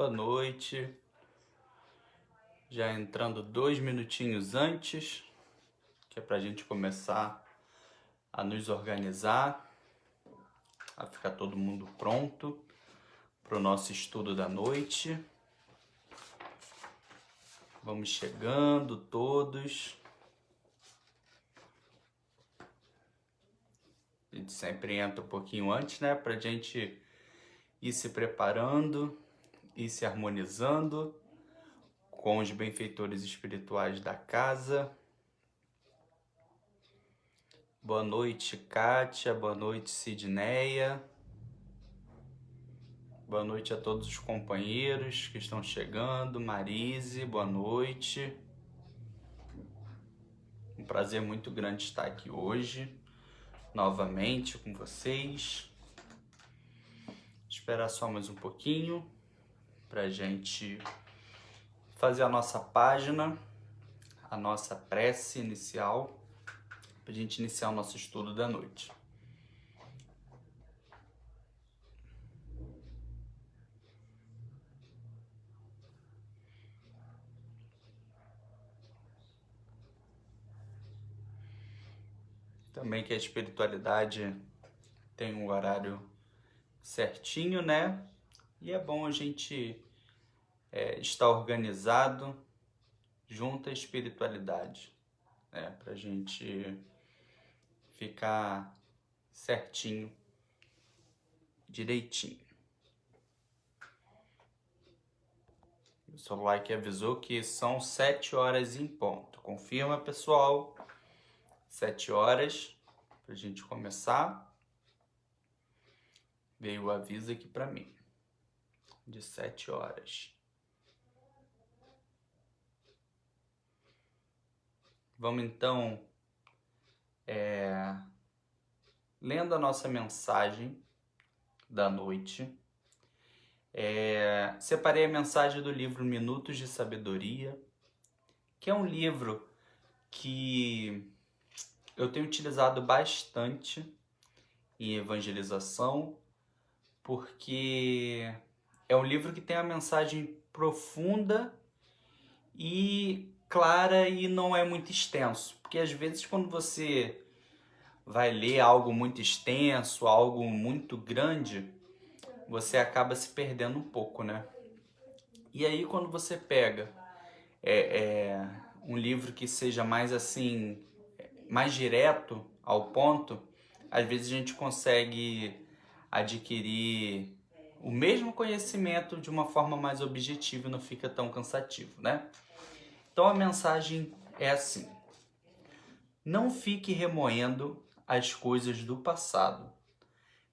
Boa noite. Já entrando 2 minutinhos antes, que é para a gente começar a nos organizar, a ficar todo mundo pronto para o nosso estudo da noite. Vamos chegando todos. A gente sempre entra um pouquinho antes, né? Para a gente ir se preparando, ir se harmonizando com os benfeitores espirituais da casa. Boa noite, Kátia. Boa noite, Sidneia. Boa noite a todos os companheiros que estão chegando. Marise, boa noite. Um prazer muito grande estar aqui hoje, novamente com vocês. Esperar só mais um pouquinho para a gente fazer a nossa página, a nossa prece inicial, para a gente iniciar o nosso estudo da noite. Também que a espiritualidade tem um horário certinho, né? E é bom a gente estar organizado junto à espiritualidade, né? Pra gente ficar certinho, direitinho. O celular aqui avisou que são 7 horas em ponto. Confirma, pessoal. 7 horas pra gente começar. Veio o aviso aqui pra mim de 7 horas. Vamos então lendo a nossa mensagem da noite. Separei a mensagem do livro Minutos de Sabedoria, que é um livro que eu tenho utilizado bastante em evangelização, porque é um livro que tem uma mensagem profunda e clara e não é muito extenso. Porque às vezes quando você vai ler algo muito extenso, algo muito grande, você acaba se perdendo um pouco, né? E aí quando você pega um livro que seja mais assim, mais direto ao ponto, às vezes a gente consegue adquirir o mesmo conhecimento de uma forma mais objetiva e não fica tão cansativo, né? Então a mensagem é assim: não fique remoendo as coisas do passado.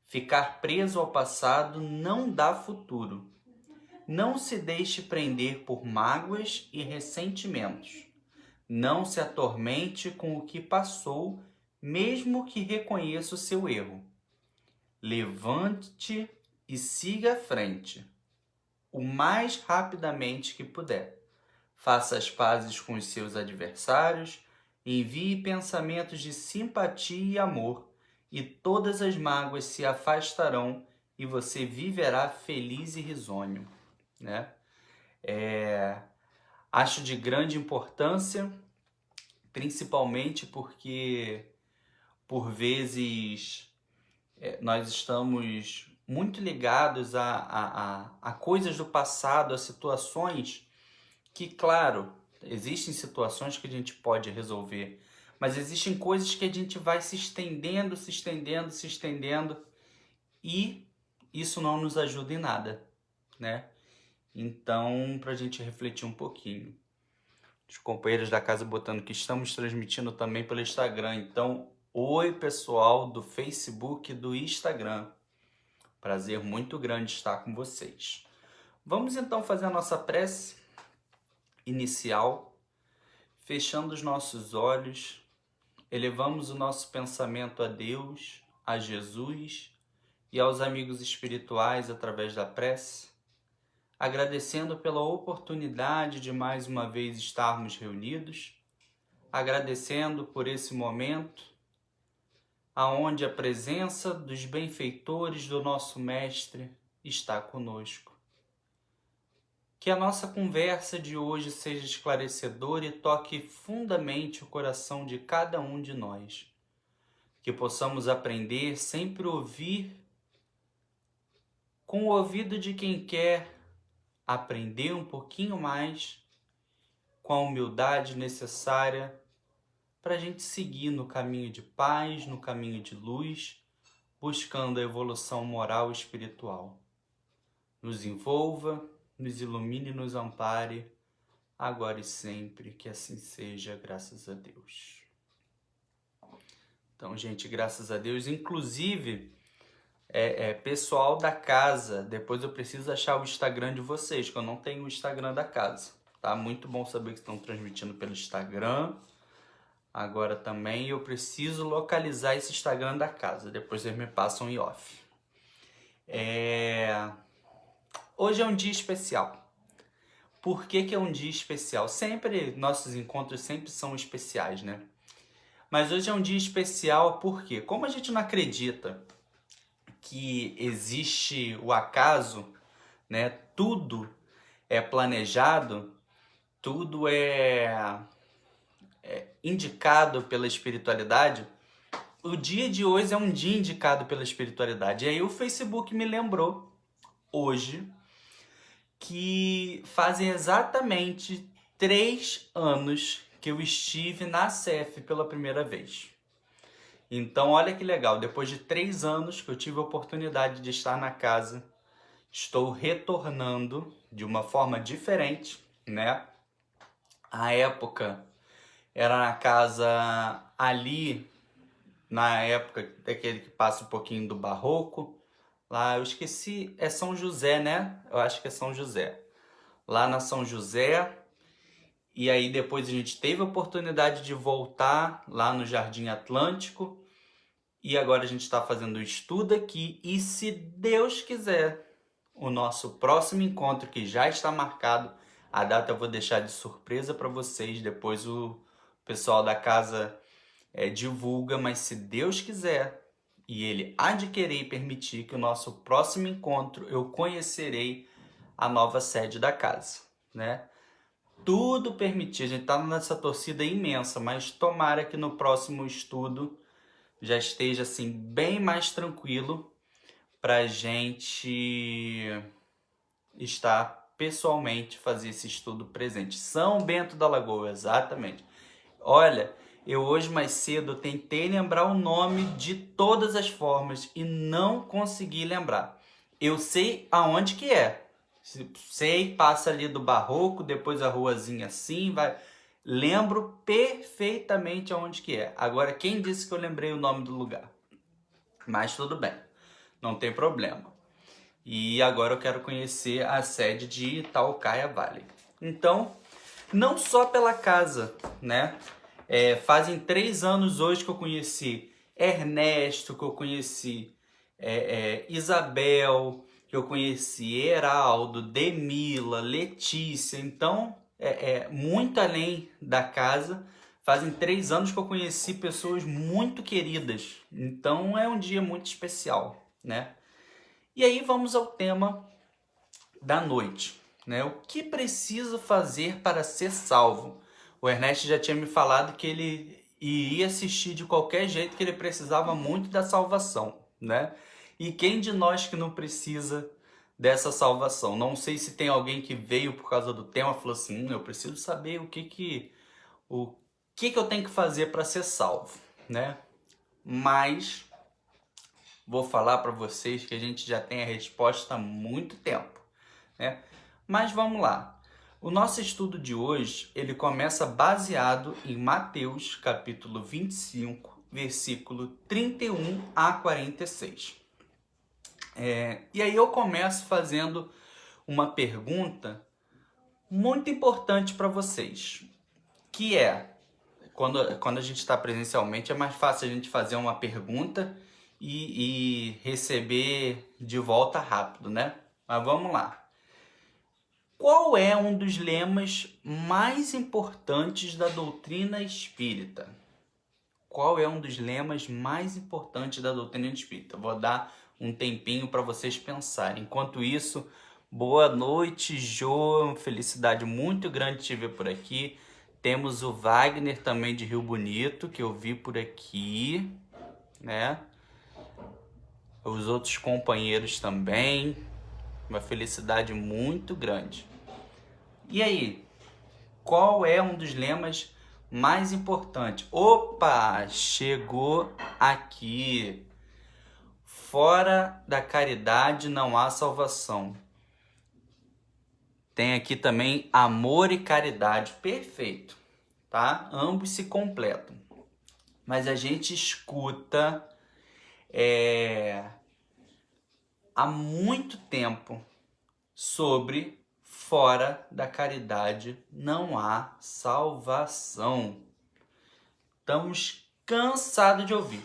Ficar preso ao passado não dá futuro. Não se deixe prender por mágoas e ressentimentos. Não se atormente com o que passou, mesmo que reconheça o seu erro. Levante e siga à frente, o mais rapidamente que puder. Faça as pazes com os seus adversários, envie pensamentos de simpatia e amor, e todas as mágoas se afastarão e você viverá feliz e risonho, né? Acho de grande importância, principalmente porque, por vezes, nós estamos muito ligados a coisas do passado, a situações que, claro, existem situações que a gente pode resolver, mas existem coisas que a gente vai se estendendo, se estendendo, se estendendo, e isso não nos ajuda em nada, né? Então, para a gente refletir um pouquinho. Os companheiros da Casa botando que estamos transmitindo também pelo Instagram. Então, oi pessoal do Facebook e do Instagram. Prazer muito grande estar com vocês. Vamos então fazer a nossa prece inicial, fechando os nossos olhos, elevamos o nosso pensamento a Deus, a Jesus e aos amigos espirituais através da prece, agradecendo pela oportunidade de mais uma vez estarmos reunidos, agradecendo por esse momento, aonde a presença dos benfeitores do nosso Mestre está conosco. Que a nossa conversa de hoje seja esclarecedora e toque fundamente o coração de cada um de nós. Que possamos aprender, sempre ouvir com o ouvido de quem quer aprender um pouquinho mais, com a humildade necessária para a gente seguir no caminho de paz, no caminho de luz, buscando a evolução moral e espiritual. Nos envolva, nos ilumine e nos ampare, agora e sempre, que assim seja, graças a Deus. Então, gente, graças a Deus, inclusive, pessoal da casa, depois eu preciso achar o Instagram de vocês, que eu não tenho o Instagram da casa, tá? Muito bom saber que estão transmitindo pelo Instagram. Agora também eu preciso localizar esse Instagram da casa, depois eles me passam em off. Hoje é um dia especial. Por que é um dia especial? Sempre, nossos encontros sempre são especiais, né? Mas hoje é um dia especial porque, como a gente não acredita que existe o acaso, né? Tudo é planejado, tudo é indicado pela espiritualidade. O dia de hoje é um dia indicado pela espiritualidade. E aí o Facebook me lembrou hoje que fazem exatamente 3 anos que eu estive na CEF pela primeira vez. Então, olha que legal, depois de 3 anos que eu tive a oportunidade de estar na casa, estou retornando de uma forma diferente, né? A época era na casa ali, na época daquele que passa um pouquinho do barroco. Lá, eu esqueci, é São José, né? Eu acho que é São José. Lá na São José. E aí depois a gente teve a oportunidade de voltar lá no Jardim Atlântico. E agora a gente está fazendo o estudo aqui. E se Deus quiser, o nosso próximo encontro, que já está marcado, a data eu vou deixar de surpresa para vocês. Depois o pessoal da casa divulga. Mas se Deus quiser, e Ele há de querer e permitir que o nosso próximo encontro eu conhecerei a nova sede da casa, né? Tudo permitir, a gente tá nessa torcida imensa, mas tomara que no próximo estudo já esteja assim bem mais tranquilo pra gente estar pessoalmente fazer esse estudo presente. São Bento da Lagoa, exatamente. Olha, eu hoje mais cedo tentei lembrar o nome de todas as formas e não consegui lembrar. Eu sei aonde que é. Sei, passa ali do Barroco, depois a ruazinha assim, vai. Lembro perfeitamente aonde que é. Agora, quem disse que eu lembrei o nome do lugar? Mas tudo bem, não tem problema. E agora eu quero conhecer a sede de Itaucaia Valley. Então, não só pela casa, né? Fazem 3 anos hoje que eu conheci Ernesto, que eu conheci Isabel, que eu conheci Heraldo, Demila, Letícia. Então, muito além da casa. Fazem 3 anos que eu conheci pessoas muito queridas. Então, é um dia muito especial, né? E aí vamos ao tema da noite, né? O que preciso fazer para ser salvo? O Ernesto já tinha me falado que ele iria assistir de qualquer jeito, que ele precisava muito da salvação, né? E quem de nós que não precisa dessa salvação? Não sei se tem alguém que veio por causa do tema e falou assim, eu preciso saber o que eu tenho que fazer para ser salvo, né? Mas vou falar para vocês que a gente já tem a resposta há muito tempo, né? Mas vamos lá. O nosso estudo de hoje, ele começa baseado em Mateus, capítulo 25, versículo 31 a 46. E aí eu começo fazendo uma pergunta muito importante para vocês, que é, quando a gente está presencialmente, é mais fácil a gente fazer uma pergunta e receber de volta rápido, né? Mas vamos lá. Qual é um dos lemas mais importantes da doutrina espírita? Qual é um dos lemas mais importantes da doutrina espírita? Vou dar um tempinho para vocês pensarem. Enquanto isso, Boa noite, Jô. Felicidade muito grande te ver por aqui. Temos o Wagner também de Rio Bonito, que eu vi por aqui, né? Os outros companheiros também. Uma felicidade muito grande. E aí, qual é um dos lemas mais importantes? Opa, chegou aqui. Fora da caridade não há salvação. Tem aqui também amor e caridade. Perfeito, tá? Ambos se completam. Mas a gente escuta há muito tempo sobre fora da caridade não há salvação. Estamos cansados de ouvir.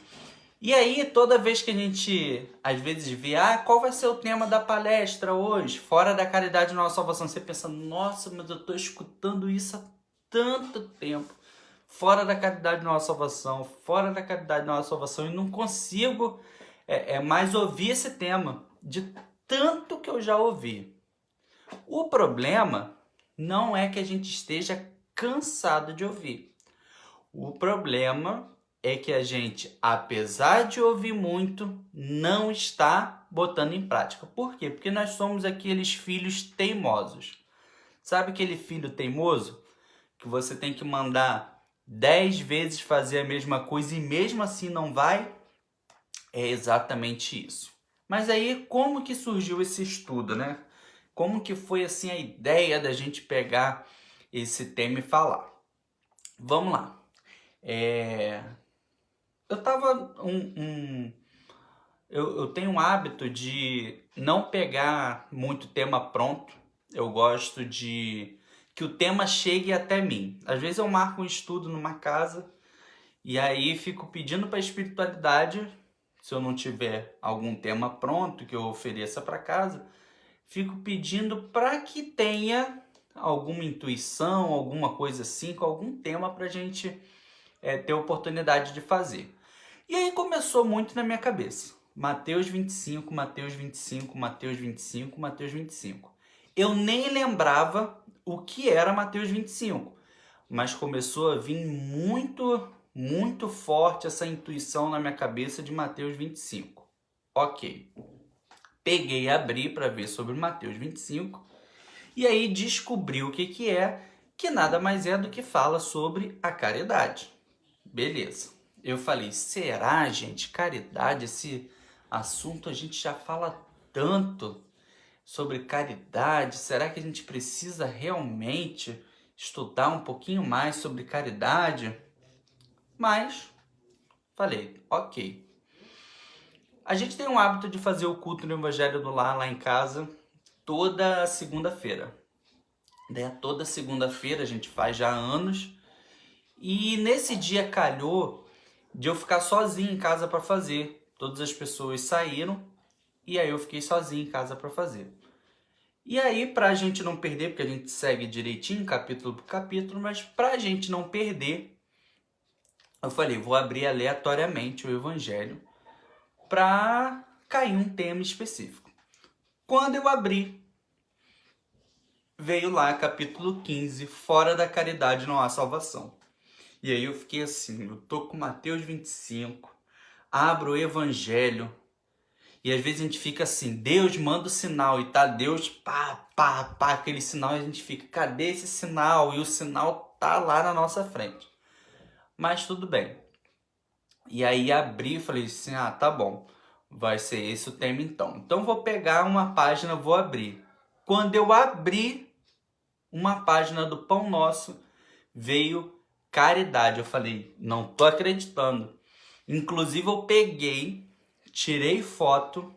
E aí, toda vez que a gente, às vezes, vê, qual vai ser o tema da palestra hoje? Fora da caridade não há salvação. Você pensa, nossa, mas eu estou escutando isso há tanto tempo. Fora da caridade não há salvação, fora da caridade não há salvação. E não consigo mais ouvir esse tema, de tanto que eu já ouvi. O problema não é que a gente esteja cansado de ouvir. O problema é que a gente, apesar de ouvir muito, não está botando em prática. Por quê? Porque nós somos aqueles filhos teimosos. Sabe aquele filho teimoso que você tem que mandar 10 vezes fazer a mesma coisa e mesmo assim não vai? É exatamente isso. Mas aí, como que surgiu esse estudo, né? Como que foi assim a ideia da gente pegar esse tema e falar? Vamos lá. Eu tava eu tenho um hábito de não pegar muito tema pronto. Eu gosto de que o tema chegue até mim. Às vezes eu marco um estudo numa casa e aí fico pedindo para a espiritualidade, se eu não tiver algum tema pronto que eu ofereça para casa, fico pedindo para que tenha alguma intuição, alguma coisa assim, com algum tema para a gente ter oportunidade de fazer. E aí começou muito na minha cabeça. Mateus 25, Mateus 25, Mateus 25, Mateus 25. Eu nem lembrava o que era Mateus 25, mas começou a vir muito forte essa intuição na minha cabeça de Mateus 25. Ok. Peguei e abri para ver sobre Mateus 25 e aí descobri o que é, que nada mais é do que fala sobre a caridade. Beleza. Eu falei, será, gente, caridade, esse assunto a gente já fala tanto sobre caridade, será que a gente precisa realmente estudar um pouquinho mais sobre caridade? Mas, falei, ok. A gente tem um hábito de fazer o culto no Evangelho do Lar lá em casa toda segunda-feira. Toda segunda-feira a gente faz já há anos. E nesse dia calhou de eu ficar sozinho em casa para fazer. Todas as pessoas saíram e aí eu fiquei sozinho em casa para fazer. E aí, para a gente não perder, porque a gente segue direitinho, capítulo por capítulo, mas para a gente não perder, eu falei, vou abrir aleatoriamente o Evangelho para cair um tema específico. Quando eu abri, veio lá capítulo 15, fora da caridade não há salvação. E aí eu fiquei assim, eu tô com Mateus 25, abro o Evangelho, e às vezes a gente fica assim, Deus manda o sinal, e tá Deus, pá, aquele sinal, e a gente fica, cadê esse sinal? E o sinal tá lá na nossa frente. Mas tudo bem. E aí abri e falei assim, tá bom, vai ser esse o tema então. Então vou pegar uma página, vou abrir. Quando eu abri uma página do Pão Nosso, veio caridade. Eu falei, não tô acreditando. Inclusive eu peguei, tirei foto,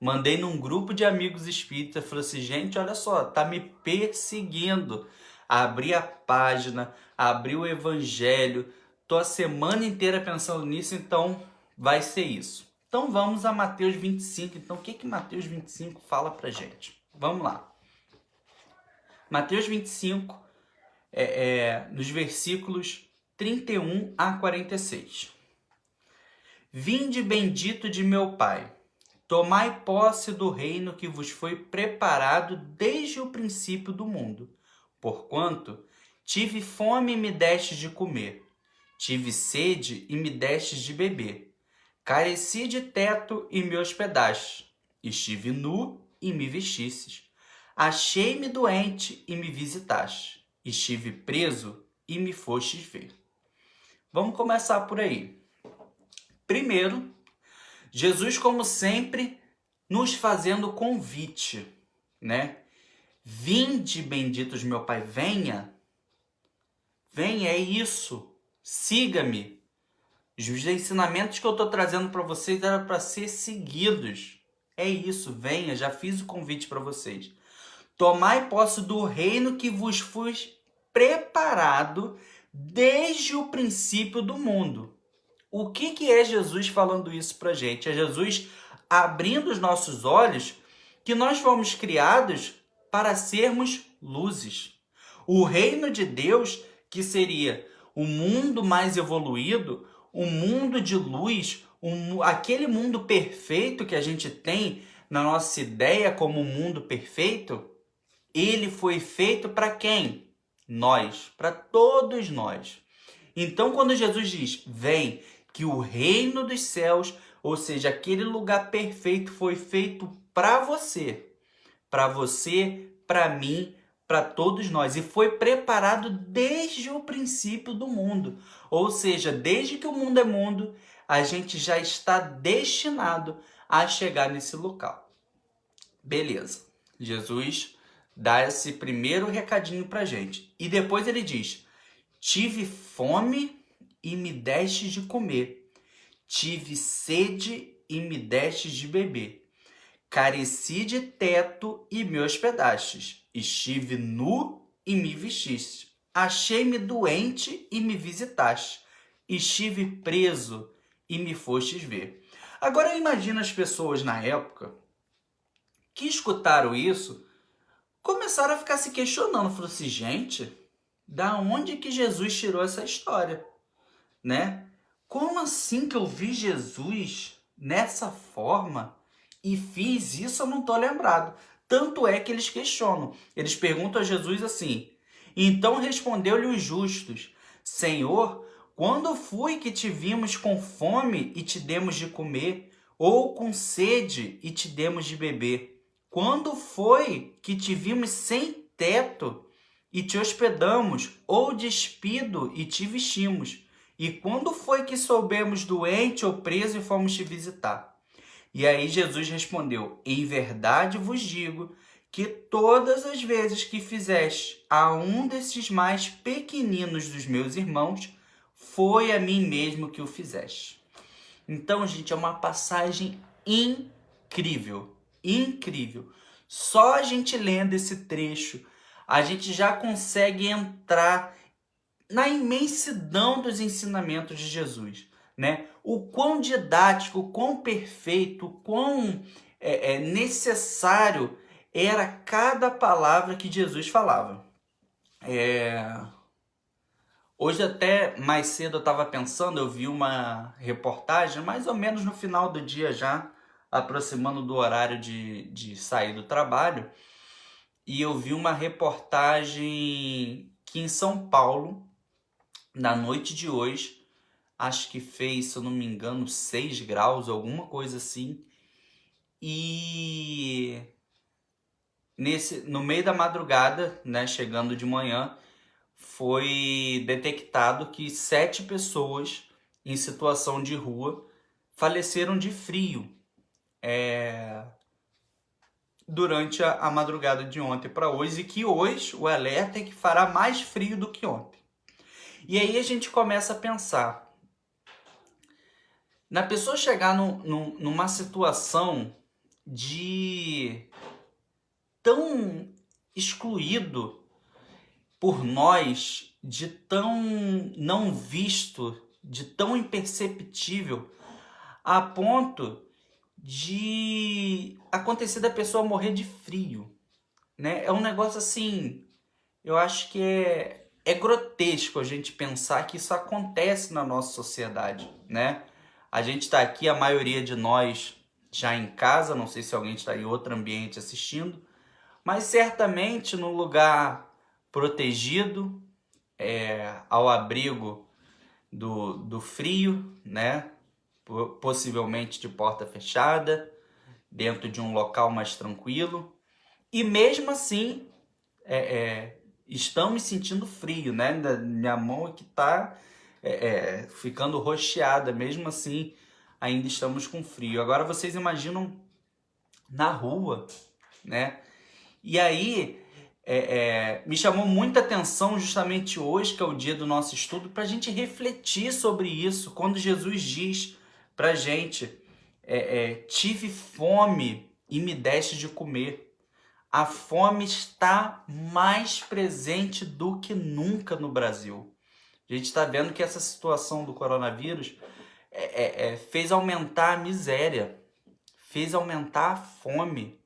mandei num grupo de amigos espíritas, falei assim, gente, olha só, tá me perseguindo. Abri a página, abri o Evangelho, tô a semana inteira pensando nisso, então vai ser isso. Então vamos a Mateus 25. Então o que Mateus 25 fala pra gente? Vamos lá. Mateus 25, nos versículos 31 a 46. Vinde bendito de meu Pai, tomai posse do reino que vos foi preparado desde o princípio do mundo. Porquanto tive fome e me destes de comer, tive sede e me destes de beber, careci de teto e me hospedastes, estive nu e me vestistes, achei-me doente e me visitastes, estive preso e me fostes ver. Vamos começar por aí. Primeiro, Jesus, como sempre, nos fazendo convite, né? Vinde, benditos meu Pai, venha. Venha, é isso. Siga-me. Os ensinamentos que eu estou trazendo para vocês eram para ser seguidos. É isso, venha, já fiz o convite para vocês. Tomai posse do reino que vos foi preparado desde o princípio do mundo. O que é Jesus falando isso para a gente? É Jesus abrindo os nossos olhos que nós fomos criados para sermos luzes. O reino de Deus, que seria o mundo mais evoluído, um mundo de luz, aquele mundo perfeito que a gente tem na nossa ideia como um mundo perfeito, ele foi feito para quem? Nós, para todos nós. Então, quando Jesus diz, vem, que o reino dos céus, ou seja, aquele lugar perfeito foi feito para você, para mim, para todos nós, e foi preparado desde o princípio do mundo. Ou seja, desde que o mundo é mundo, a gente já está destinado a chegar nesse local. Beleza. Jesus dá esse primeiro recadinho para a gente. E depois ele diz, tive fome e me deste de comer. Tive sede e me deste de beber. Careci de teto e me hospedastes. Estive nu e me vestiste. Achei-me doente e me visitaste. Estive preso e me fostes ver. Agora imagina as pessoas na época que escutaram isso, começaram a ficar se questionando. Falaram assim, gente, da onde que Jesus tirou essa história? Né? Como assim que eu vi Jesus nessa forma e fiz isso? Eu não estou lembrado. Tanto é que eles questionam. Eles perguntam a Jesus assim, então respondeu-lhe os justos, Senhor, quando foi que te vimos com fome e te demos de comer, ou com sede e te demos de beber? Quando foi que te vimos sem teto e te hospedamos, ou despido e te vestimos? E quando foi que soubemos doente ou preso e fomos te visitar? E aí Jesus respondeu, em verdade vos digo que todas as vezes que fizeste a um desses mais pequeninos dos meus irmãos, foi a mim mesmo que o fizeste. Então, gente, é uma passagem incrível, incrível. Só a gente lendo esse trecho, a gente já consegue entrar na imensidão dos ensinamentos de Jesus, né? O quão didático, o quão perfeito, o quão necessário era cada palavra que Jesus falava. Hoje até mais cedo eu estava pensando, eu vi uma reportagem, mais ou menos no final do dia já, aproximando do horário de sair do trabalho, e eu vi uma reportagem que em São Paulo, na noite de hoje, acho que fez, se eu não me engano, 6 graus, alguma coisa assim. E no meio da madrugada, né, chegando de manhã, foi detectado que 7 pessoas em situação de rua faleceram de frio durante a madrugada de ontem para hoje, e que hoje o alerta é que fará mais frio do que ontem. E aí a gente começa a pensar, na pessoa chegar numa situação de tão excluído por nós, de tão não visto, de tão imperceptível, a ponto de acontecer da pessoa morrer de frio, né? É um negócio assim, eu acho que é grotesco a gente pensar que isso acontece na nossa sociedade, né? A gente está aqui, a maioria de nós já em casa, não sei se alguém está em outro ambiente assistindo, mas certamente no lugar protegido, ao abrigo do frio, né? Possivelmente de porta fechada, dentro de um local mais tranquilo. E mesmo assim, estamos sentindo frio, né? Minha mão aqui está ficando roxeada, mesmo assim ainda estamos com frio. Agora vocês imaginam na rua, né? E aí me chamou muita atenção justamente hoje, que é o dia do nosso estudo, para a gente refletir sobre isso, quando Jesus diz para a gente, tive fome e me deste de comer. A fome está mais presente do que nunca no Brasil. A gente está vendo que essa situação do coronavírus fez aumentar a miséria, fez aumentar a fome.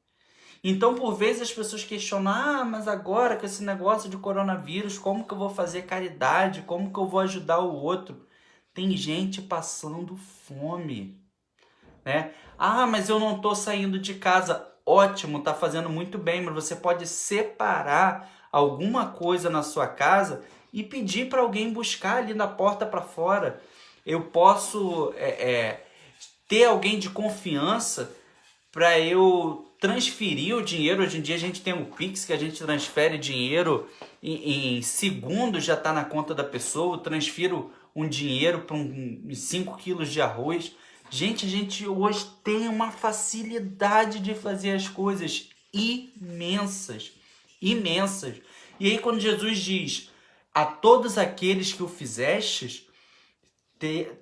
Então, por vezes, as pessoas questionam, mas agora com esse negócio de coronavírus, como que eu vou fazer caridade? Como que eu vou ajudar o outro? Tem gente passando fome, né? Mas eu não estou saindo de casa. Ótimo, está fazendo muito bem, mas você pode separar alguma coisa na sua casa e pedir para alguém buscar ali na porta para fora. Eu posso ter alguém de confiança para eu transferir o dinheiro. Hoje em dia a gente tem o Pix, que a gente transfere dinheiro em segundos, já está na conta da pessoa. Eu transfiro um dinheiro para 5 quilos de arroz. Gente, a gente hoje tem uma facilidade de fazer as coisas imensas, imensas. E aí quando Jesus diz, a todos aqueles que o fizestes,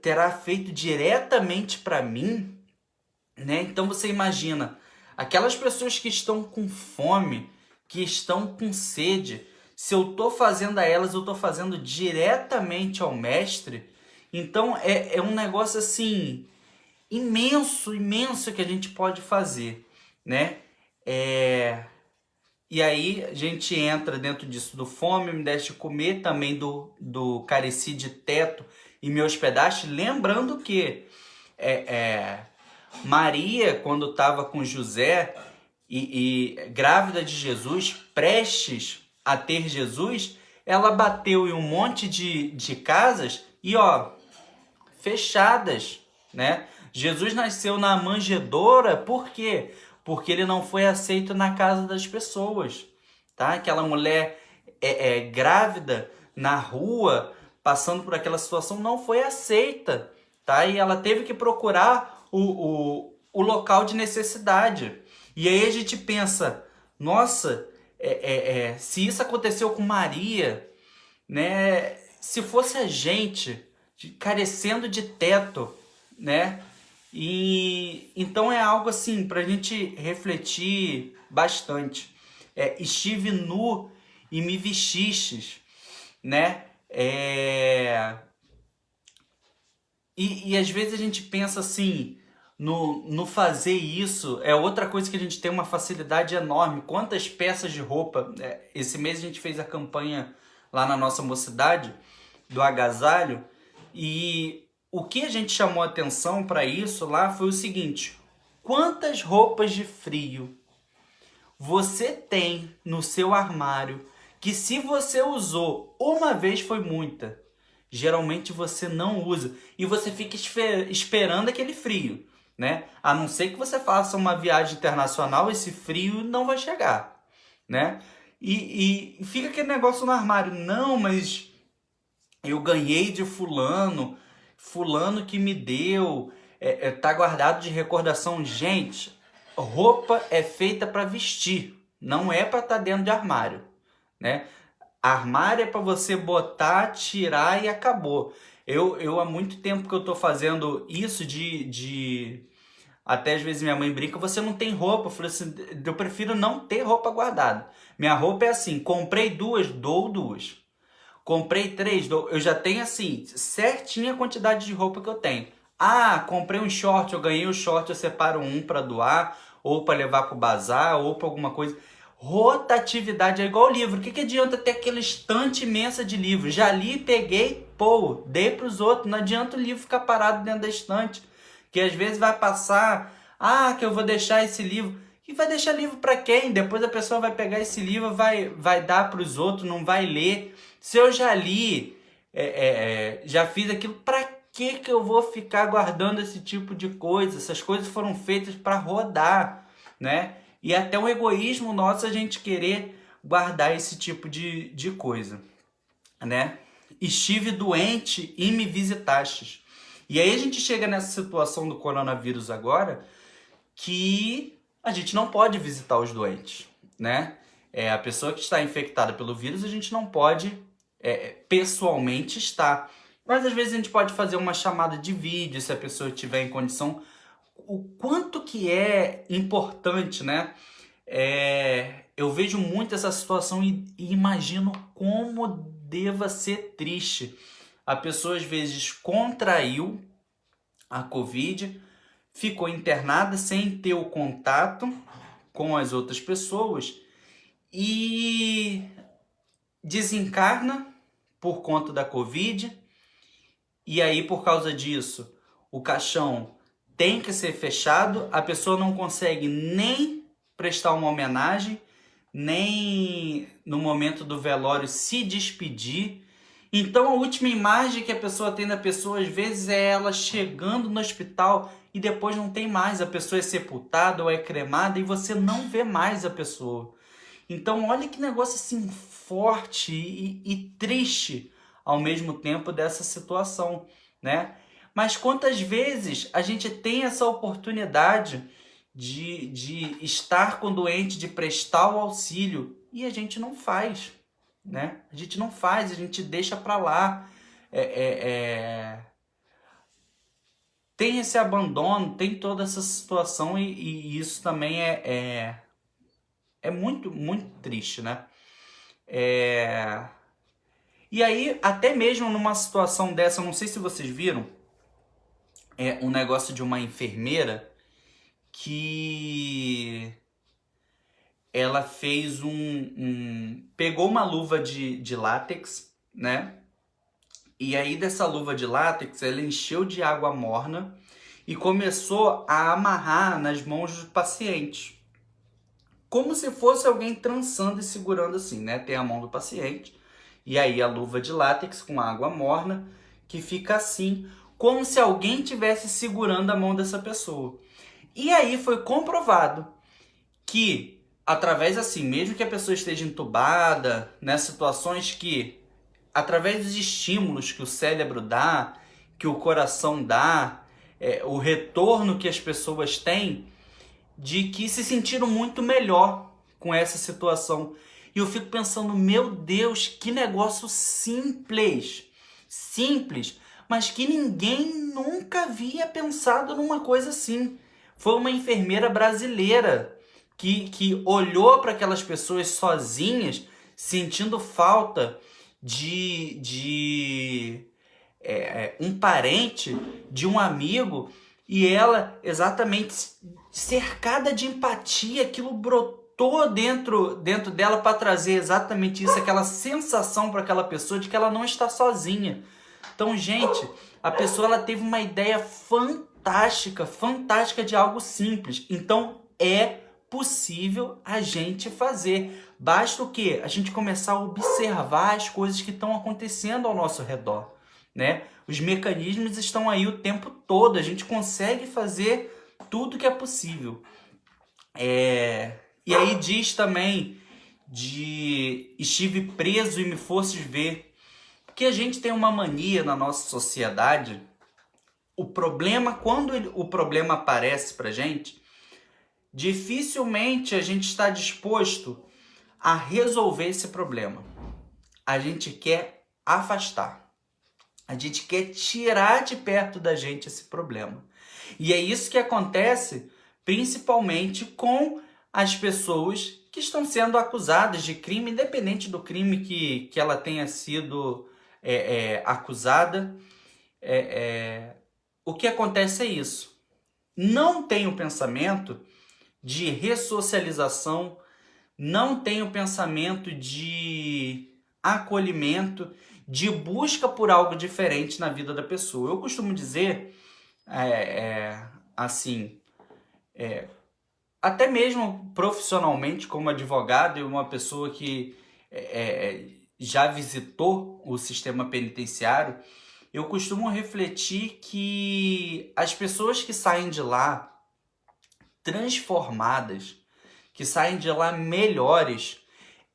terá feito diretamente para mim, né? Então você imagina, aquelas pessoas que estão com fome, que estão com sede, se eu estou fazendo a elas, eu estou fazendo diretamente ao Mestre. Então é um negócio assim imenso, imenso que a gente pode fazer, né? E aí a gente entra dentro disso do fome, me deste de comer, também do careci de teto e me hospedaste, lembrando que Maria, quando estava com José e grávida de Jesus, prestes a ter Jesus, ela bateu em um monte de casas e fechadas, né? Jesus nasceu na manjedoura, por quê? Porque ele não foi aceito na casa das pessoas, tá? Aquela mulher grávida na rua, passando por aquela situação, não foi aceita, tá? E ela teve que procurar o local de necessidade. E aí a gente pensa, nossa, se isso aconteceu com Maria, né? Se fosse a gente carecendo de teto, né? E então é algo assim para a gente refletir bastante. Estive nu e me vestistes, né? E às vezes a gente pensa assim, no fazer isso, é outra coisa que a gente tem uma facilidade enorme. Quantas peças de roupa, esse mês a gente fez a campanha lá na nossa mocidade, do agasalho, e o que a gente chamou atenção para isso lá foi o seguinte, quantas roupas de frio você tem no seu armário que se você usou uma vez foi muita, geralmente você não usa e você fica esperando aquele frio, né? A não ser que você faça uma viagem internacional, esse frio não vai chegar, né? E fica aquele negócio no armário, não, mas eu ganhei de fulano que me deu, tá guardado de recordação. Gente, roupa é feita para vestir, não é para estar dentro de armário, né? Armário é para você botar, tirar e acabou. Eu há muito tempo que eu tô fazendo isso até às vezes minha mãe brinca, você não tem roupa. Eu falei assim, eu prefiro não ter roupa guardada. Minha roupa é assim, comprei 2, dou 2. Comprei 3, eu já tenho assim, certinha a quantidade de roupa que eu tenho. Comprei um short, eu ganhei o short, eu separo um para doar, ou para levar para o bazar, ou para alguma coisa. Rotatividade é igual livro. O que adianta ter aquela estante imensa de livros? Já li, peguei, dei para os outros. Não adianta o livro ficar parado dentro da estante, que às vezes vai passar Ah, que eu vou deixar esse livro. E vai deixar livro para quem? Depois a pessoa vai pegar esse livro, vai dar para os outros, não vai ler. Se eu já li, já fiz aquilo, para que eu vou ficar guardando esse tipo de coisa? Essas coisas foram feitas para rodar, né? E até o egoísmo nosso a gente querer guardar esse tipo de coisa, né? Estive doente e me visitastes. E aí a gente chega nessa situação do coronavírus agora, que a gente não pode visitar os doentes, né? A pessoa que está infectada pelo vírus, a gente não pode pessoalmente estar. Mas às vezes a gente pode fazer uma chamada de vídeo, se a pessoa estiver em condição. O quanto que é importante, né? Eu vejo muito essa situação e imagino como deva ser triste. A pessoa às vezes contraiu a Covid, ficou internada sem ter o contato com as outras pessoas e desencarna por conta da Covid. E aí, por causa disso, o caixão tem que ser fechado, a pessoa não consegue nem prestar uma homenagem, nem no momento do velório se despedir. Então a última imagem que a pessoa tem da pessoa, às vezes, é ela chegando no hospital e depois não tem mais. A pessoa é sepultada ou é cremada e você não vê mais a pessoa. Então olha que negócio assim forte e triste ao mesmo tempo dessa situação, né? Mas quantas vezes a gente tem essa oportunidade de estar com o doente, de prestar o auxílio e a gente não faz, né? A gente não faz, a gente deixa para lá. Tem esse abandono, tem toda essa situação e isso também é muito, muito triste, né? E aí, até mesmo numa situação dessa, eu não sei se vocês viram, um negócio de uma enfermeira que ela fez pegou uma luva de látex, né? E aí dessa luva de látex, ela encheu de água morna e começou a amarrar nas mãos do paciente. Como se fosse alguém trançando e segurando assim, né? Tem a mão do paciente e aí a luva de látex com água morna que fica assim, como se alguém estivesse segurando a mão dessa pessoa. E aí foi comprovado que, através assim, mesmo que a pessoa esteja entubada, né, situações que, através dos estímulos que o cérebro dá, que o coração dá, o retorno que as pessoas têm, de que se sentiram muito melhor com essa situação. E eu fico pensando, meu Deus, que negócio simples, mas que ninguém nunca havia pensado numa coisa assim. Foi uma enfermeira brasileira que olhou para aquelas pessoas sozinhas, sentindo falta de um parente, de um amigo, e ela, exatamente cercada de empatia, aquilo brotou dentro dela para trazer exatamente isso, aquela sensação para aquela pessoa de que ela não está sozinha. Então, gente, a pessoa ela teve uma ideia fantástica de algo simples. Então, é possível a gente fazer. Basta o quê? A gente começar a observar as coisas que estão acontecendo ao nosso redor, né? Os mecanismos estão aí o tempo todo. A gente consegue fazer tudo que é possível. E aí diz também de estive preso e me fostes ver. Porque a gente tem uma mania na nossa sociedade. O problema, quando o problema aparece pra gente, dificilmente a gente está disposto a resolver esse problema. A gente quer afastar. A gente quer tirar de perto da gente esse problema. E é isso que acontece principalmente com as pessoas que estão sendo acusadas de crime, independente do crime que ela tenha sido acusada. O que acontece é isso. Não tem o pensamento de ressocialização, não tem o pensamento de acolhimento, de busca por algo diferente na vida da pessoa. Eu costumo dizer, assim, até mesmo profissionalmente como advogado e uma pessoa que já visitou o sistema penitenciário, eu costumo refletir que as pessoas que saem de lá transformadas, que saem de lá melhores,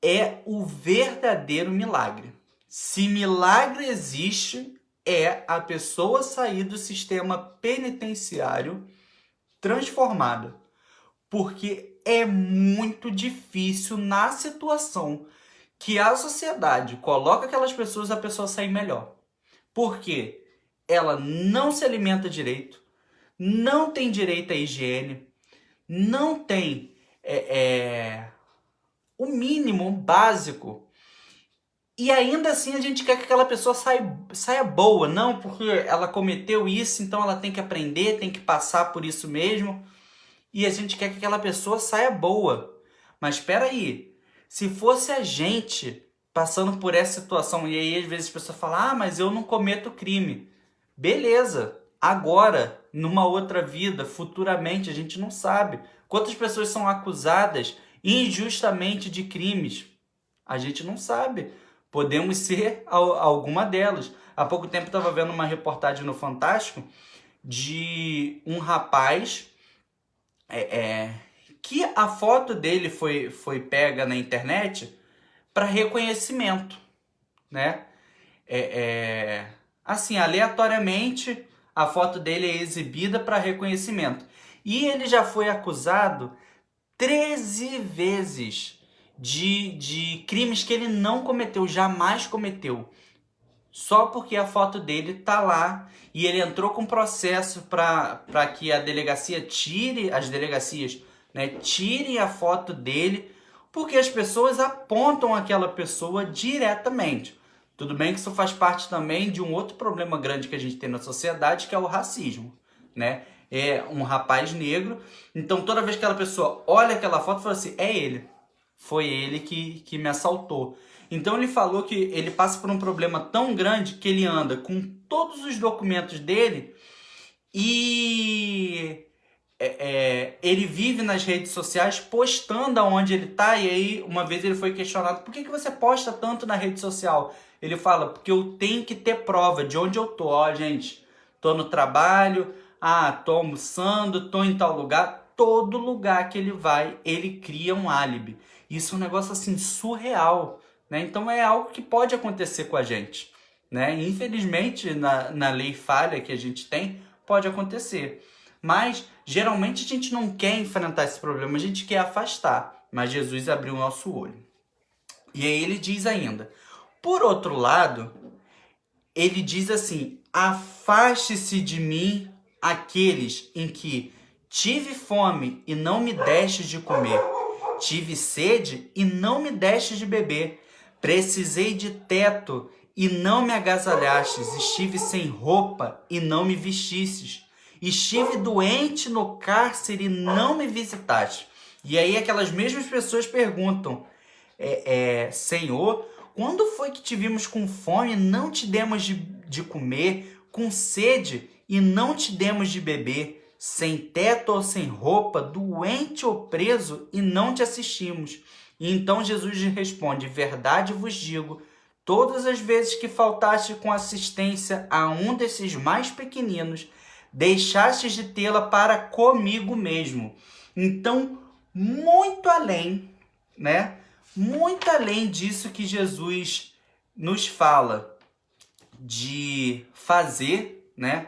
é o verdadeiro milagre. Se milagre existe, é a pessoa sair do sistema penitenciário transformada. Porque é muito difícil na situação que a sociedade coloca aquelas pessoas, a pessoa sair melhor. Porque ela não se alimenta direito, não tem direito à higiene, não tem o mínimo básico. E ainda assim a gente quer que aquela pessoa saia boa. Não, porque ela cometeu isso, então ela tem que aprender, tem que passar por isso mesmo. E a gente quer que aquela pessoa saia boa. Mas espera aí, se fosse a gente passando por essa situação, e aí às vezes as pessoas falam, mas eu não cometo crime. Beleza, agora, numa outra vida, futuramente, a gente não sabe. Quantas pessoas são acusadas injustamente de crimes? A gente não sabe. Podemos ser alguma delas. Há pouco tempo eu estava vendo uma reportagem no Fantástico de um rapaz que a foto dele foi pega na internet para reconhecimento, né? Assim, aleatoriamente, a foto dele é exibida para reconhecimento. E ele já foi acusado 13 vezes de crimes que ele não cometeu, jamais cometeu. Só porque a foto dele tá lá e ele entrou com processo para que a delegacia as delegacias, né, tirem a foto dele, porque as pessoas apontam aquela pessoa diretamente. Tudo bem que isso faz parte também de um outro problema grande que a gente tem na sociedade, que é o racismo, né? É um rapaz negro, então toda vez que aquela pessoa olha aquela foto, fala assim, é ele. Foi ele que me assaltou. Então ele falou que ele passa por um problema tão grande que ele anda com todos os documentos dele e ele vive nas redes sociais postando aonde ele está. E aí uma vez ele foi questionado, por que você posta tanto na rede social? Ele fala, porque eu tenho que ter prova de onde eu tô. Ó, gente, tô no trabalho, tô almoçando, tô em tal lugar. Todo lugar que ele vai, ele cria um álibi. Isso é um negócio assim surreal, né? Então é algo que pode acontecer com a gente, né? Infelizmente, na lei falha que a gente tem, pode acontecer. Mas geralmente a gente não quer enfrentar esse problema, a gente quer afastar. Mas Jesus abriu o nosso olho. E aí ele diz ainda, por outro lado, ele diz assim, afaste-se de mim aqueles em que tive fome e não me destes de comer, tive sede e não me destes de beber, precisei de teto e não me agasalhastes, estive sem roupa e não me vestistes, estive doente no cárcere e não me visitaste. E aí aquelas mesmas pessoas perguntam, Senhor, quando foi que te vimos com fome e não te demos de comer, com sede e não te demos de beber, sem teto ou sem roupa, doente ou preso e não te assistimos? E então Jesus lhe responde, verdade vos digo, todas as vezes que faltaste com assistência a um desses mais pequeninos, deixastes de tê-la para comigo mesmo. Então, muito além, né? Muito além disso que Jesus nos fala de fazer, né?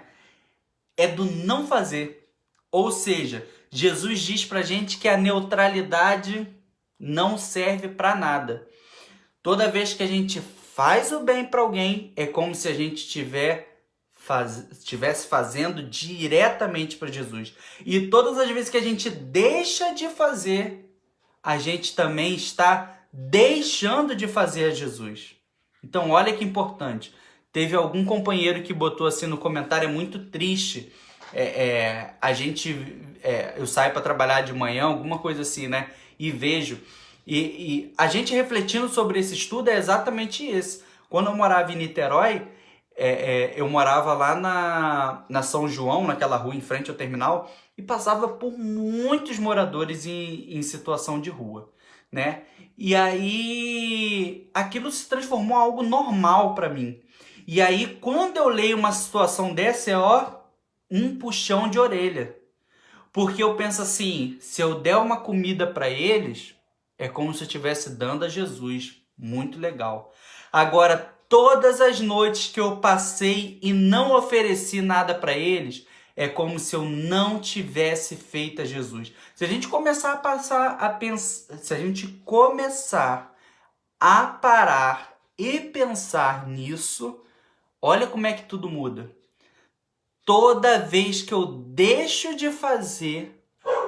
É do não fazer. Ou seja, Jesus diz pra gente que a neutralidade não serve para nada. Toda vez que a gente faz o bem para alguém, é como se a gente estivesse fazendo diretamente para Jesus. E todas as vezes que a gente deixa de fazer, a gente também está deixando de fazer a Jesus. Então, olha que importante. Teve algum companheiro que botou assim no comentário, é muito triste. Eu saio para trabalhar de manhã, alguma coisa assim, né? E vejo. E a gente refletindo sobre esse estudo é exatamente esse. Quando eu morava em Niterói, eu morava lá na São João, naquela rua em frente ao terminal, e passava por muitos moradores em situação de rua, né? E aí aquilo se transformou em algo normal para mim. E aí quando eu leio uma situação dessa, um puxão de orelha. Porque eu penso assim, se eu der uma comida para eles, é como se eu estivesse dando a Jesus. Muito legal. Agora, todas as noites que eu passei e não ofereci nada para eles, é como se eu não tivesse feito a Jesus. Se a gente começar a passar a pensar, se a gente começar a parar e pensar nisso, olha como é que tudo muda. Toda vez que eu deixo de fazer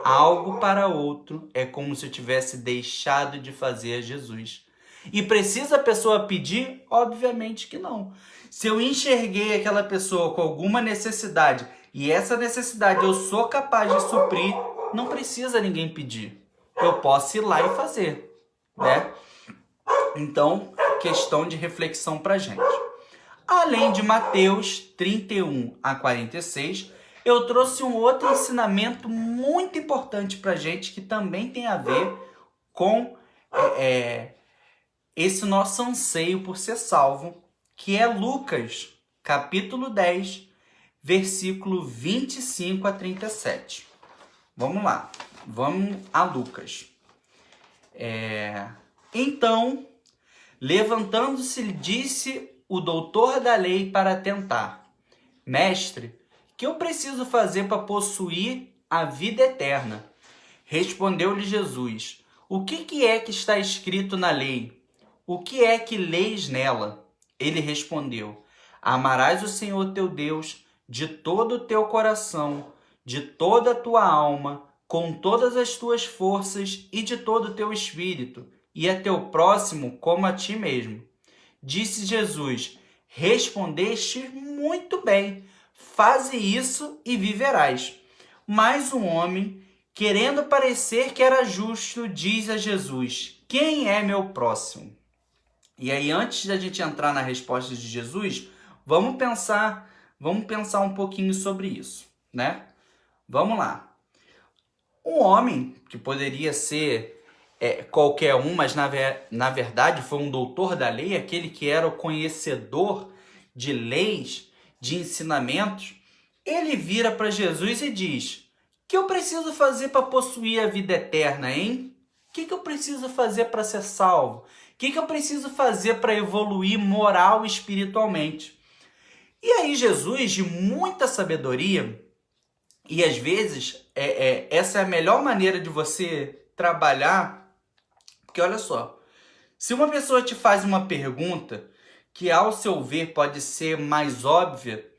algo para outro, é como se eu tivesse deixado de fazer a Jesus. E precisa a pessoa pedir? Obviamente que não. Se eu enxerguei aquela pessoa com alguma necessidade e essa necessidade eu sou capaz de suprir, não precisa ninguém pedir. Eu posso ir lá e fazer, né? Então, questão de reflexão pra gente. Além de Mateus 31 a 46, eu trouxe um outro ensinamento muito importante pra gente que também tem a ver com esse nosso anseio por ser salvo, que é Lucas, capítulo 10, versículo 25 a 37. Vamos lá, vamos a Lucas. Então, levantando-se, disse o doutor da lei para tentar: Mestre, que eu preciso fazer para possuir a vida eterna? Respondeu-lhe Jesus: O que é que está escrito na lei? O que é que leis nela? Ele respondeu: Amarás o Senhor teu Deus de todo o teu coração, de toda a tua alma, com todas as tuas forças e de todo o teu espírito, e a teu próximo como a ti mesmo. Disse Jesus: Respondeste muito bem, faze isso e viverás. Mas um homem, querendo parecer que era justo, diz a Jesus: Quem é meu próximo? E aí, antes da gente entrar na resposta de Jesus, vamos pensar um pouquinho sobre isso, né? Vamos lá. Um homem, que poderia ser qualquer um, mas na verdade foi um doutor da lei, aquele que era o conhecedor de leis, de ensinamentos, ele vira para Jesus e diz: O que eu preciso fazer para possuir a vida eterna, hein? O que eu preciso fazer para ser salvo? O que eu preciso fazer para evoluir moral e espiritualmente? E aí Jesus, de muita sabedoria, e às vezes essa é a melhor maneira de você trabalhar, porque olha só, se uma pessoa te faz uma pergunta que ao seu ver pode ser mais óbvia,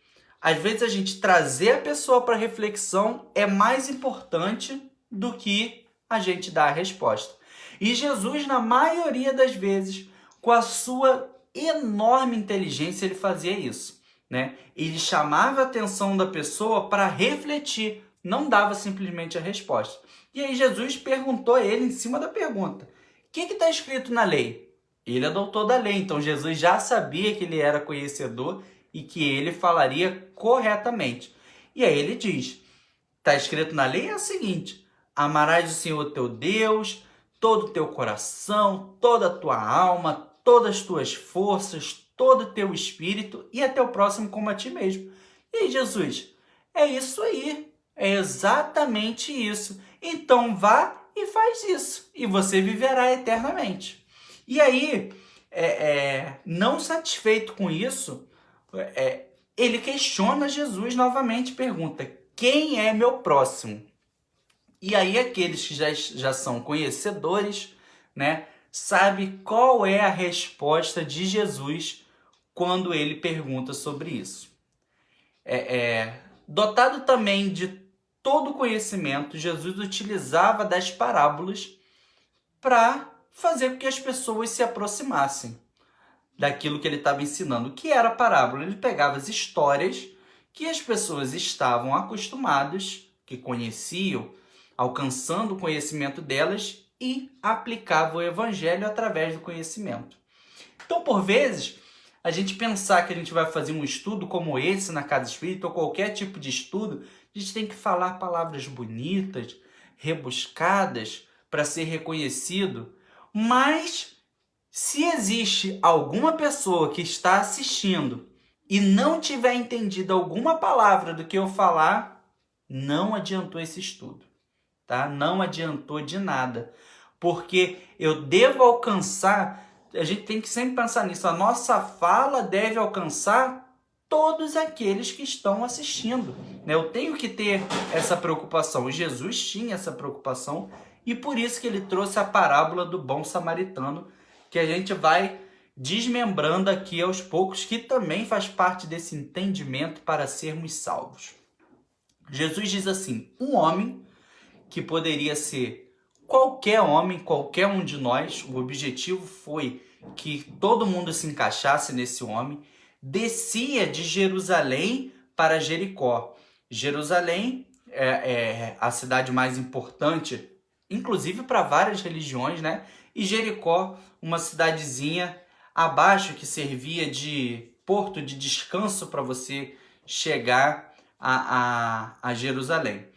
às vezes a gente trazer a pessoa para reflexão é mais importante do que a gente dar a resposta. E Jesus, na maioria das vezes, com a sua enorme inteligência, ele fazia isso, né? Ele chamava a atenção da pessoa para refletir, não dava simplesmente a resposta. E aí Jesus perguntou a ele em cima da pergunta: O que está escrito na lei? Ele é doutor da lei, então Jesus já sabia que ele era conhecedor e que ele falaria corretamente. E aí ele diz: está escrito na lei é o seguinte: amarás o Senhor teu Deus, todo o teu coração, toda a tua alma, todas as tuas forças, todo o teu espírito e a teu próximo como a ti mesmo. E aí, Jesus, é isso aí, é exatamente isso. Então vá e faz isso, e você viverá eternamente. E aí, não satisfeito com isso, ele questiona Jesus novamente, pergunta: quem é meu próximo? E aí aqueles que já são conhecedores, né, sabe qual é a resposta de Jesus quando ele pergunta sobre isso. Dotado também de todo conhecimento, Jesus utilizava das parábolas para fazer com que as pessoas se aproximassem daquilo que ele estava ensinando. O que era a parábola? Ele pegava as histórias que as pessoas estavam acostumadas, que conheciam, alcançando o conhecimento delas e aplicava o evangelho através do conhecimento. Então, por vezes, a gente pensar que a gente vai fazer um estudo como esse na Casa Espírita, ou qualquer tipo de estudo, a gente tem que falar palavras bonitas, rebuscadas, para ser reconhecido. Mas se existe alguma pessoa que está assistindo e não tiver entendido alguma palavra do que eu falar, não adiantou esse estudo, tá? Não adiantou de nada, porque eu devo alcançar, a gente tem que sempre pensar nisso, a nossa fala deve alcançar todos aqueles que estão assistindo, né? Eu tenho que ter essa preocupação. Jesus tinha essa preocupação e por isso que ele trouxe a parábola do bom samaritano, que a gente vai desmembrando aqui aos poucos, que também faz parte desse entendimento para sermos salvos. Jesus diz assim: um homem, que poderia ser qualquer homem, qualquer um de nós, o objetivo foi que todo mundo se encaixasse nesse homem, descia de Jerusalém para Jericó. Jerusalém é a cidade mais importante, inclusive para várias religiões, né? E Jericó, uma cidadezinha abaixo que servia de porto de descanso para você chegar a Jerusalém.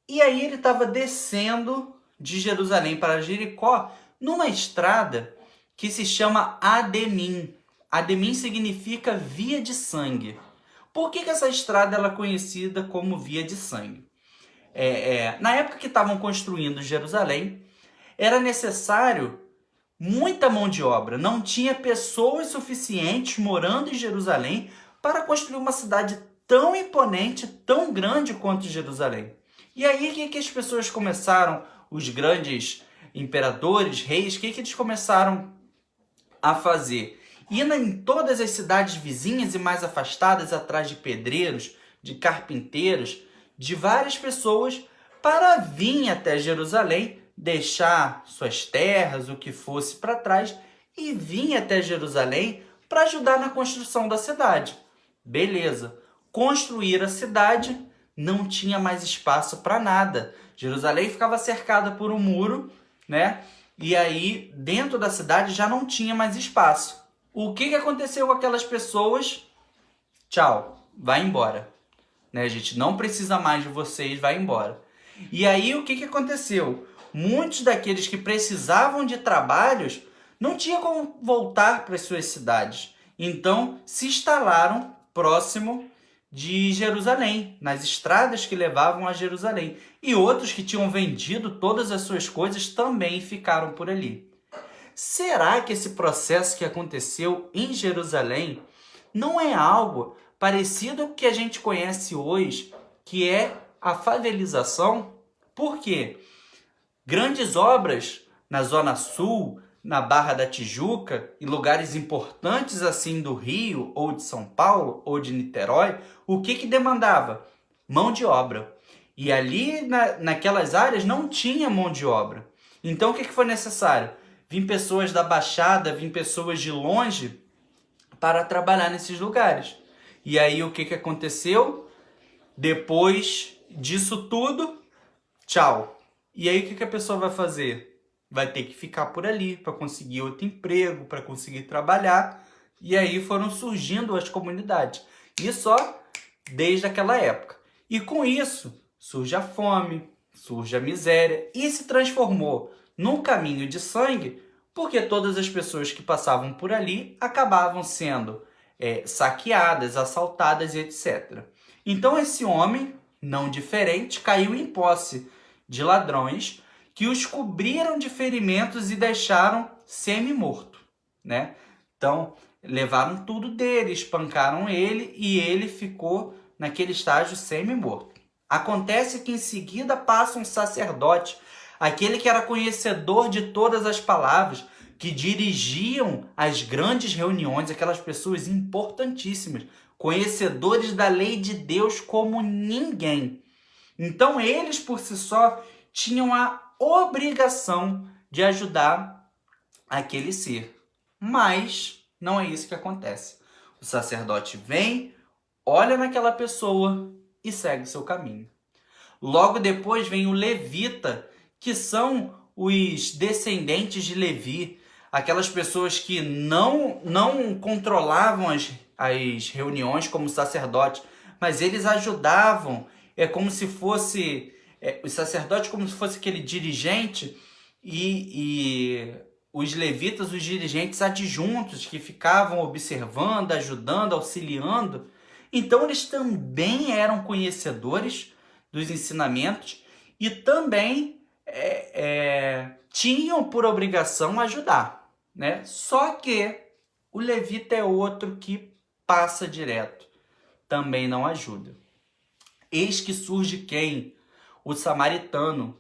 E aí ele estava descendo de Jerusalém para Jericó numa estrada que se chama Ademim. Ademim significa via de sangue. Por que essa estrada ela é conhecida como via de sangue? Na época que estavam construindo Jerusalém, era necessário muita mão de obra. Não tinha pessoas suficientes morando em Jerusalém para construir uma cidade tão imponente, tão grande quanto Jerusalém. E aí, o que as pessoas começaram, os grandes imperadores, reis, o que eles começaram a fazer? Indo em todas as cidades vizinhas e mais afastadas, atrás de pedreiros, de carpinteiros, de várias pessoas, para vir até Jerusalém, deixar suas terras, o que fosse para trás, e vir até Jerusalém para ajudar na construção da cidade. Beleza. Construir a cidade, não tinha mais espaço para nada. Jerusalém ficava cercada por um muro, né? E aí, dentro da cidade, já não tinha mais espaço. O que aconteceu com aquelas pessoas? Tchau, vai embora. Né? A gente não precisa mais de vocês, vai embora. E aí, o que aconteceu? Muitos daqueles que precisavam de trabalhos não tinham como voltar para as suas cidades. Então, se instalaram próximo de Jerusalém, nas estradas que levavam a Jerusalém. E outros que tinham vendido todas as suas coisas também ficaram por ali. Será que esse processo que aconteceu em Jerusalém não é algo parecido com o que a gente conhece hoje, que é a favelização? Por quê? Grandes obras na Zona Sul, na Barra da Tijuca, em lugares importantes assim do Rio, ou de São Paulo, ou de Niterói, o que demandava? Mão de obra. E ali naquelas áreas não tinha mão de obra. Então o que foi necessário? Vim pessoas da Baixada, vim pessoas de longe para trabalhar nesses lugares. E aí o que aconteceu? Depois disso tudo, tchau. E aí o que a pessoa vai fazer? Vai ter que ficar por ali para conseguir outro emprego, para conseguir trabalhar. E aí foram surgindo as comunidades. E só desde aquela época. E com isso surge a fome, surge a miséria e se transformou num caminho de sangue, porque todas as pessoas que passavam por ali acabavam sendo saqueadas, assaltadas e etc. Então esse homem, não diferente, caiu em posse de ladrões que os cobriram de ferimentos e deixaram semi-morto, né? Então, levaram tudo dele, espancaram ele e ele ficou naquele estágio semi-morto. Acontece que em seguida passa um sacerdote, aquele que era conhecedor de todas as palavras, que dirigiam as grandes reuniões, aquelas pessoas importantíssimas, conhecedores da lei de Deus como ninguém. Então, eles por si só tinham a obrigação de ajudar aquele ser. Mas não é isso que acontece. O sacerdote vem, olha naquela pessoa e segue seu caminho. Logo depois vem o levita, que são os descendentes de Levi, aquelas pessoas que não controlavam as reuniões como sacerdotes, mas eles ajudavam, como se fosse os sacerdotes como se fosse aquele dirigente e os levitas, os dirigentes adjuntos que ficavam observando, ajudando, auxiliando. Então eles também eram conhecedores dos ensinamentos e também tinham por obrigação ajudar, né? Só que o levita é outro que passa direto, também não ajuda. Eis que surge quem? O samaritano.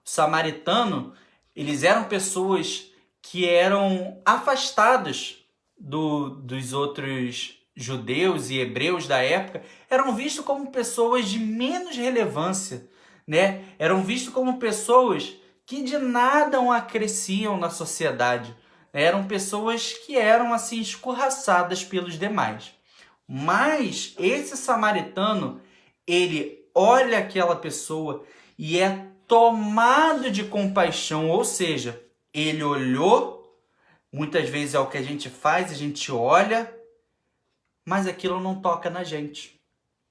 O samaritano, eles eram pessoas que eram afastadas dos outros judeus e hebreus da época, eram vistos como pessoas de menos relevância, né? Eram vistos como pessoas que de nada acresciam na sociedade. Eram pessoas que eram assim escorraçadas pelos demais. Mas esse samaritano, ele olha aquela pessoa e é tomado de compaixão, ou seja, ele olhou, muitas vezes é o que a gente faz, a gente olha, mas aquilo não toca na gente,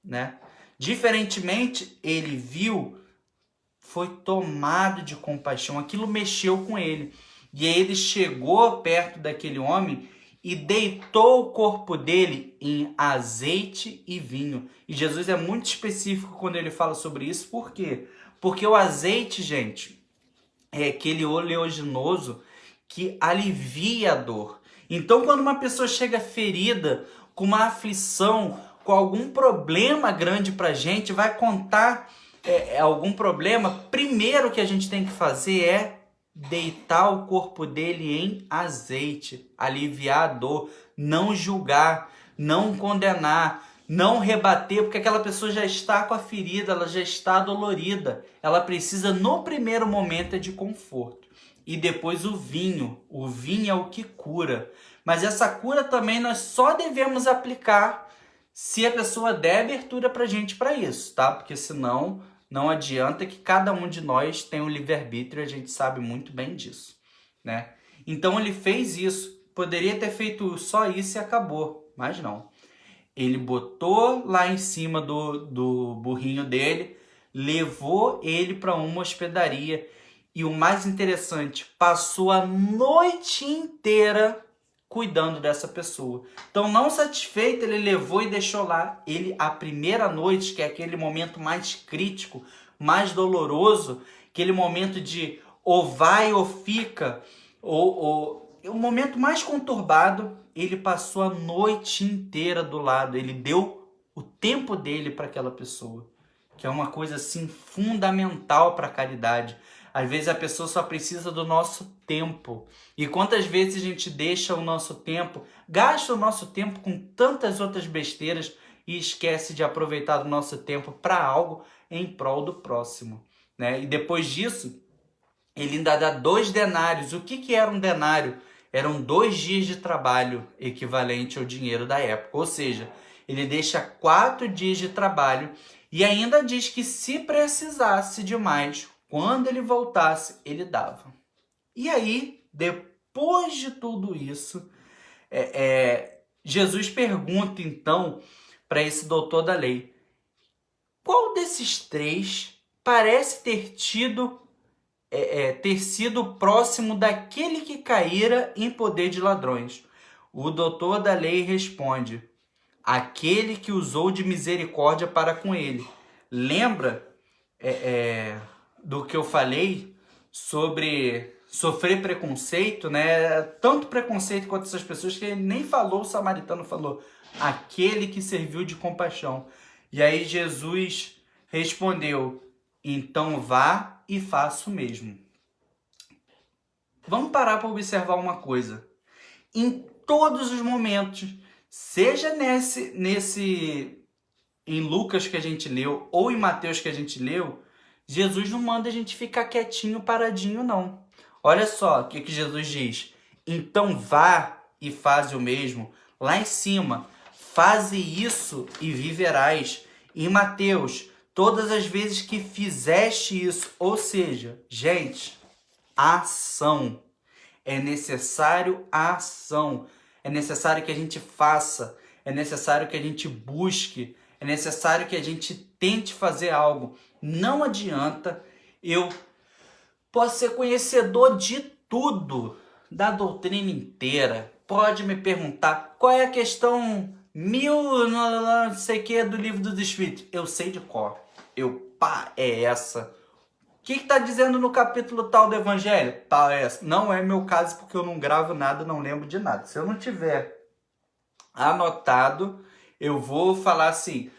né? Diferentemente, ele viu, foi tomado de compaixão, aquilo mexeu com ele. E aí ele chegou perto daquele homem e deitou o corpo dele em azeite e vinho. E Jesus é muito específico quando ele fala sobre isso. Por quê? Porque o azeite, gente, é aquele oleaginoso que alivia a dor. Então, quando uma pessoa chega ferida, com uma aflição, com algum problema grande pra gente, vai contar algum problema, primeiro que a gente tem que fazer é deitar o corpo dele em azeite, aliviar a dor, não julgar, não condenar, não rebater, porque aquela pessoa já está com a ferida, ela já está dolorida, ela precisa no primeiro momento de conforto. E depois o vinho é o que cura, mas essa cura também nós só devemos aplicar se a pessoa der abertura pra gente para isso, tá? Porque senão não adianta, que cada um de nós tem um livre-arbítrio, a gente sabe muito bem disso, né? Então ele fez isso, poderia ter feito só isso e acabou, mas não. Ele botou lá em cima do burrinho dele, levou ele para uma hospedaria e o mais interessante, passou a noite inteira cuidando dessa pessoa. Então, não satisfeito, ele levou e deixou lá. Ele, a primeira noite, que é aquele momento mais crítico, mais doloroso, aquele momento de ou vai ou fica, ou o momento mais conturbado, ele passou a noite inteira do lado. Ele deu o tempo dele para aquela pessoa, que é uma coisa assim fundamental para a caridade. Às vezes a pessoa só precisa do nosso tempo. E quantas vezes a gente deixa o nosso tempo, gasta o nosso tempo com tantas outras besteiras e esquece de aproveitar o nosso tempo para algo em prol do próximo, né? E depois disso, ele ainda dá 2 denários. O que era um denário? Eram 2 dias de trabalho, equivalente ao dinheiro da época. Ou seja, ele deixa 4 dias de trabalho e ainda diz que se precisasse de mais, quando ele voltasse, ele dava. E aí, depois de tudo isso, Jesus pergunta então para esse doutor da lei: qual desses 3 parece ter sido próximo daquele que caíra em poder de ladrões? O doutor da lei responde: aquele que usou de misericórdia para com ele. Lembra do que eu falei sobre sofrer preconceito, né? Tanto preconceito quanto essas pessoas que ele nem falou, o samaritano falou, aquele que serviu de compaixão. E aí Jesus respondeu: então vá e faça o mesmo. Vamos parar para observar uma coisa. Em todos os momentos, seja em Lucas que a gente leu ou em Mateus que a gente leu, Jesus não manda a gente ficar quietinho, paradinho, não. Olha só o que Jesus diz. Então vá e faze o mesmo. Lá em cima, faze isso e viverás. Em Mateus, todas as vezes que fizeste isso, ou seja, gente, ação. É necessário a ação. É necessário que a gente faça. É necessário que a gente busque. É necessário que a gente tente fazer algo. Não adianta eu posso ser conhecedor de tudo, da doutrina inteira. Pode me perguntar qual é a questão não sei o que do Livro dos Espíritos. Eu sei de cor. É essa. O que está dizendo no capítulo tal do Evangelho? Tal é essa. Não é meu caso porque eu não gravo nada, não lembro de nada. Se eu não tiver anotado, eu vou falar assim,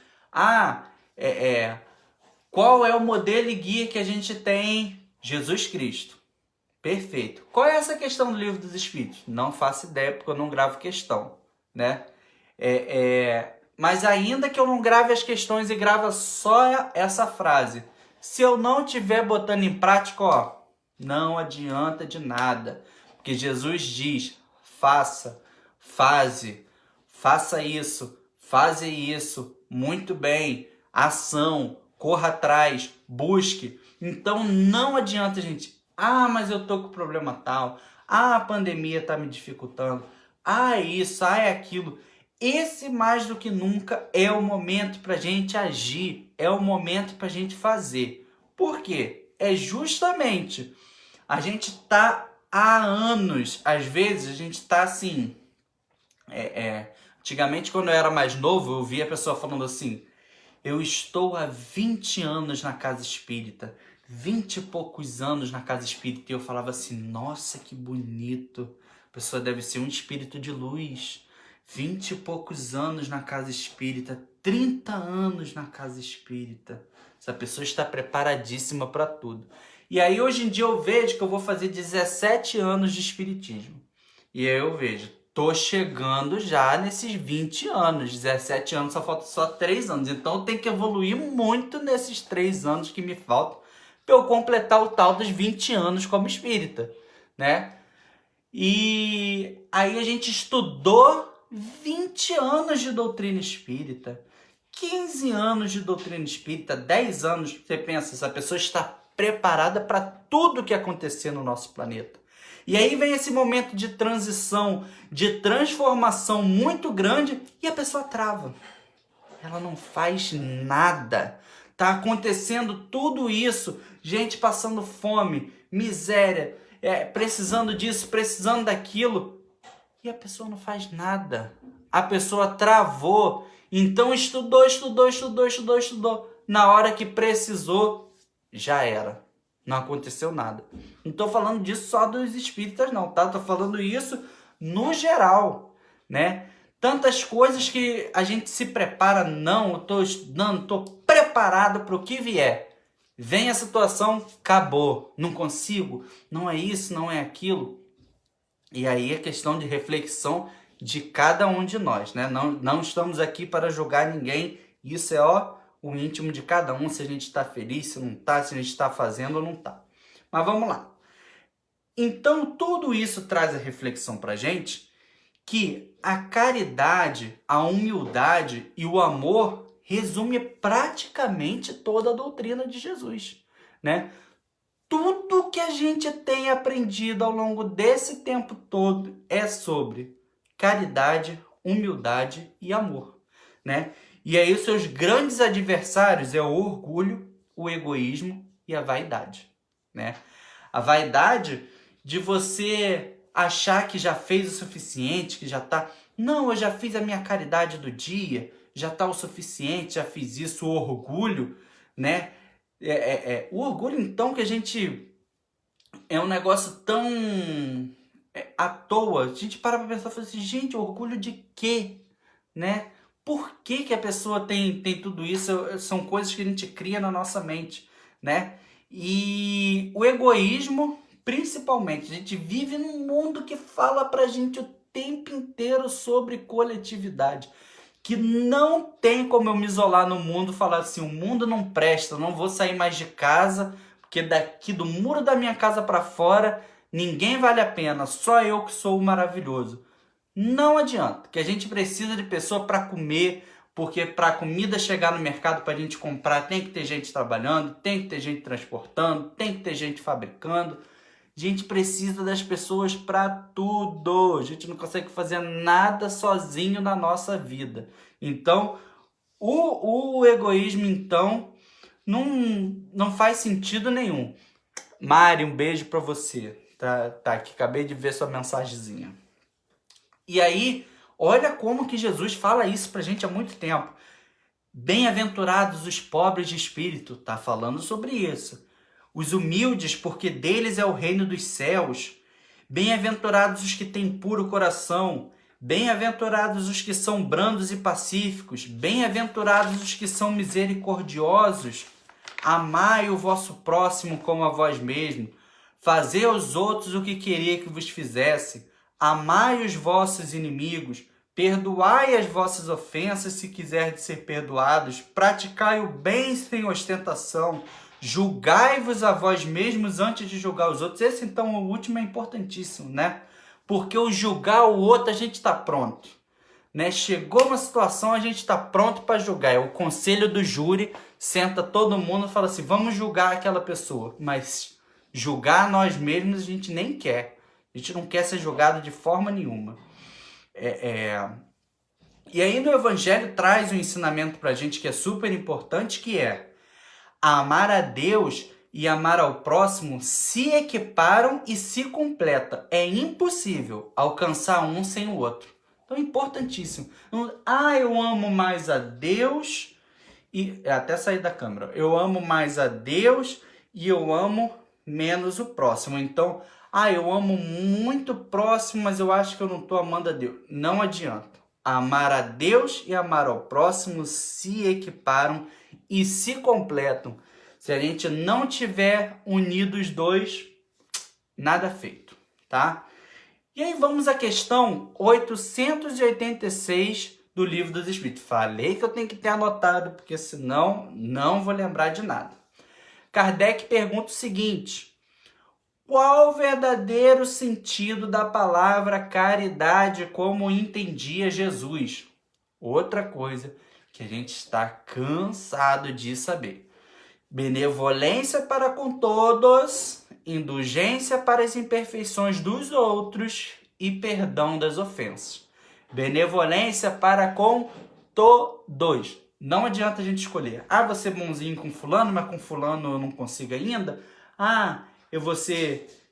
qual é o modelo e guia que a gente tem? Jesus Cristo. Perfeito. Qual é essa questão do Livro dos Espíritos? Não faço ideia porque eu não gravo questão, né? Mas ainda que eu não grave as questões e grava só essa frase, se eu não estiver botando em prática, ó, não adianta de nada. Porque Jesus diz, faça isso, muito bem, ação, corra atrás, busque. Então não adianta, gente. Mas eu tô com problema tal. A pandemia tá me dificultando. Isso, é aquilo. Esse mais do que nunca é o momento para a gente agir, é o momento para a gente fazer. Por quê? É justamente a gente tá há anos, às vezes a gente tá assim. Antigamente, quando eu era mais novo, eu via a pessoa falando assim: eu estou há 20 anos na casa espírita, 20 e poucos anos na casa espírita, e eu falava assim: nossa, que bonito, a pessoa deve ser um espírito de luz. 20 e poucos anos na casa espírita, 30 anos na casa espírita. Essa pessoa está preparadíssima para tudo. E aí hoje em dia eu vejo que eu vou fazer 17 anos de espiritismo. E aí eu vejo, tô chegando já nesses 20 anos, 17 anos, só falta só 3 anos. Então eu tenho que evoluir muito nesses 3 anos que me faltam para eu completar o tal dos 20 anos como espírita, né? E aí a gente estudou 20 anos de doutrina espírita, 15 anos de doutrina espírita, 10 anos. Você pensa, essa pessoa está preparada para tudo que acontecer no nosso planeta. E aí vem esse momento de transição, de transformação muito grande e a pessoa trava. Ela não faz nada. Tá acontecendo tudo isso, gente passando fome, miséria, precisando disso, precisando daquilo. E a pessoa não faz nada. A pessoa travou. Então estudou. Na hora que precisou, já era. Não aconteceu nada. Não estou falando disso só dos espíritas, não, tá? Estou falando isso no geral, né? Tantas coisas que a gente se prepara, não, eu estou estudando, estou preparado para o que vier. Vem a situação, acabou. Não consigo, não é isso, não é aquilo. E aí é questão de reflexão de cada um de nós, né? Não estamos aqui para julgar ninguém. Isso é o íntimo de cada um, se a gente está feliz, se não está, se a gente está fazendo ou não está. Mas vamos lá. Então, tudo isso traz a reflexão para a gente que a caridade, a humildade e o amor resume praticamente toda a doutrina de Jesus, né? Tudo que a gente tem aprendido ao longo desse tempo todo é sobre caridade, humildade e amor, né? E aí os seus grandes adversários é o orgulho, o egoísmo e a vaidade, né? A vaidade de você achar que já fez o suficiente, que já tá... Não, eu já fiz a minha caridade do dia, já tá o suficiente, já fiz isso. O orgulho, né? O orgulho, então, que a gente... É um negócio tão à toa. A gente para pra pensar e fala assim, gente, orgulho de quê? Né? Por que que a pessoa tem tudo isso? São coisas que a gente cria na nossa mente, né? E o egoísmo, principalmente. A gente vive num mundo que fala pra gente o tempo inteiro sobre coletividade. Que não tem como eu me isolar no mundo e falar assim, o mundo não presta, eu não vou sair mais de casa, porque daqui do muro da minha casa para fora, ninguém vale a pena, só eu que sou o maravilhoso. Não adianta, que a gente precisa de pessoa para comer, porque para a comida chegar no mercado para a gente comprar, tem que ter gente trabalhando, tem que ter gente transportando, tem que ter gente fabricando. A gente precisa das pessoas para tudo. A gente não consegue fazer nada sozinho na nossa vida. Então, o egoísmo, então, não faz sentido nenhum. Mari, um beijo para você. Tá aqui, acabei de ver sua mensagenzinha. E aí, olha como que Jesus fala isso pra gente há muito tempo. Bem-aventurados os pobres de espírito, tá falando sobre isso. Os humildes, porque deles é o reino dos céus. Bem-aventurados os que têm puro coração. Bem-aventurados os que são brandos e pacíficos. Bem-aventurados os que são misericordiosos. Amai o vosso próximo como a vós mesmo. Fazei aos outros o que queria que vos fizesse. Amai os vossos inimigos. Perdoai as vossas ofensas se quiserdes ser perdoados. Praticai o bem sem ostentação. Julgai-vos a vós mesmos antes de julgar os outros. Esse, então, o último é importantíssimo, né? Porque o julgar o outro, a gente está pronto. Né? Chegou uma situação, a gente está pronto para julgar. É o conselho do júri, senta todo mundo e fala assim, vamos julgar aquela pessoa. Mas julgar nós mesmos a gente nem quer. A gente não quer ser julgado de forma nenhuma. E aí no Evangelho traz um ensinamento para a gente que é super importante, que é amar a Deus e amar ao próximo se equiparam e se completam. É impossível alcançar um sem o outro. Então é importantíssimo. Eu amo mais a Deus e... até sair da câmera. Eu amo mais a Deus e eu amo menos o próximo. Então, eu amo muito o próximo, mas eu acho que eu não estou amando a Deus. Não adianta. Amar a Deus e amar ao próximo se equiparam e se completam. Se a gente não tiver unido os dois, nada feito, tá? E aí vamos à questão 886 do Livro dos Espíritos. Falei que eu tenho que ter anotado, porque senão não vou lembrar de nada. Kardec pergunta o seguinte: qual o verdadeiro sentido da palavra caridade como entendia Jesus? Outra coisa que a gente está cansado de saber. Benevolência para com todos, indulgência para as imperfeições dos outros e perdão das ofensas. Benevolência para com todos. Não adianta a gente escolher. Vou ser bonzinho com fulano, mas com fulano eu não consigo ainda. Eu vou